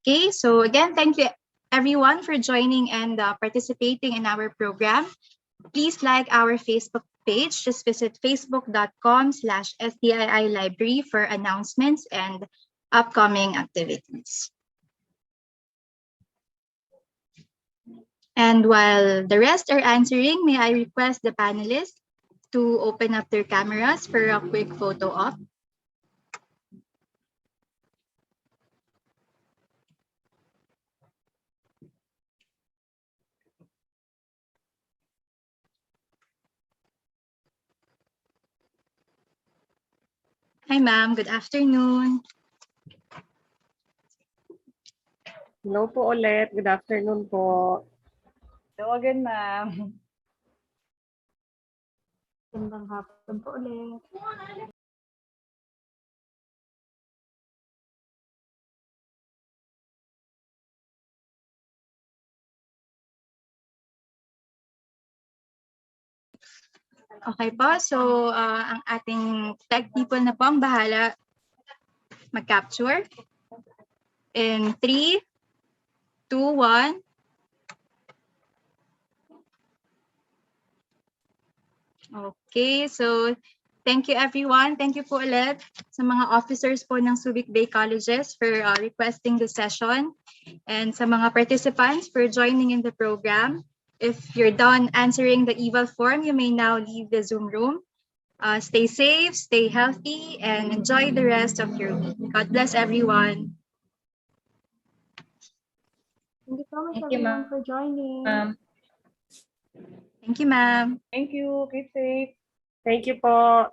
Okay, so again, thank you everyone for joining and participating in our program. Please like our Facebook page. Just visit facebook.com/STII library for announcements and upcoming activities. And while the rest are answering, may I request the panelists to open up their cameras for a quick photo op. Hi, ma'am. Good afternoon. Hello po ulit. Good afternoon po. Hello again, ma'am. Magandang hapon po ulit. Okay po, so ang ating tech people na po ang bahala mag-capture. In 3, 2, 1. Okay, so thank you everyone. Thank you po ulit sa mga officers po ng Subic Bay Colleges for requesting the session and sa mga participants for joining in the program. If you're done answering the eval form, you may now leave the Zoom room. Stay safe, stay healthy, and enjoy the rest of your week. God bless everyone. Thank you so much, Thank you, everyone, ma'am. for joining. Thank you, ma'am. Thank you. Keep safe. Thank you po.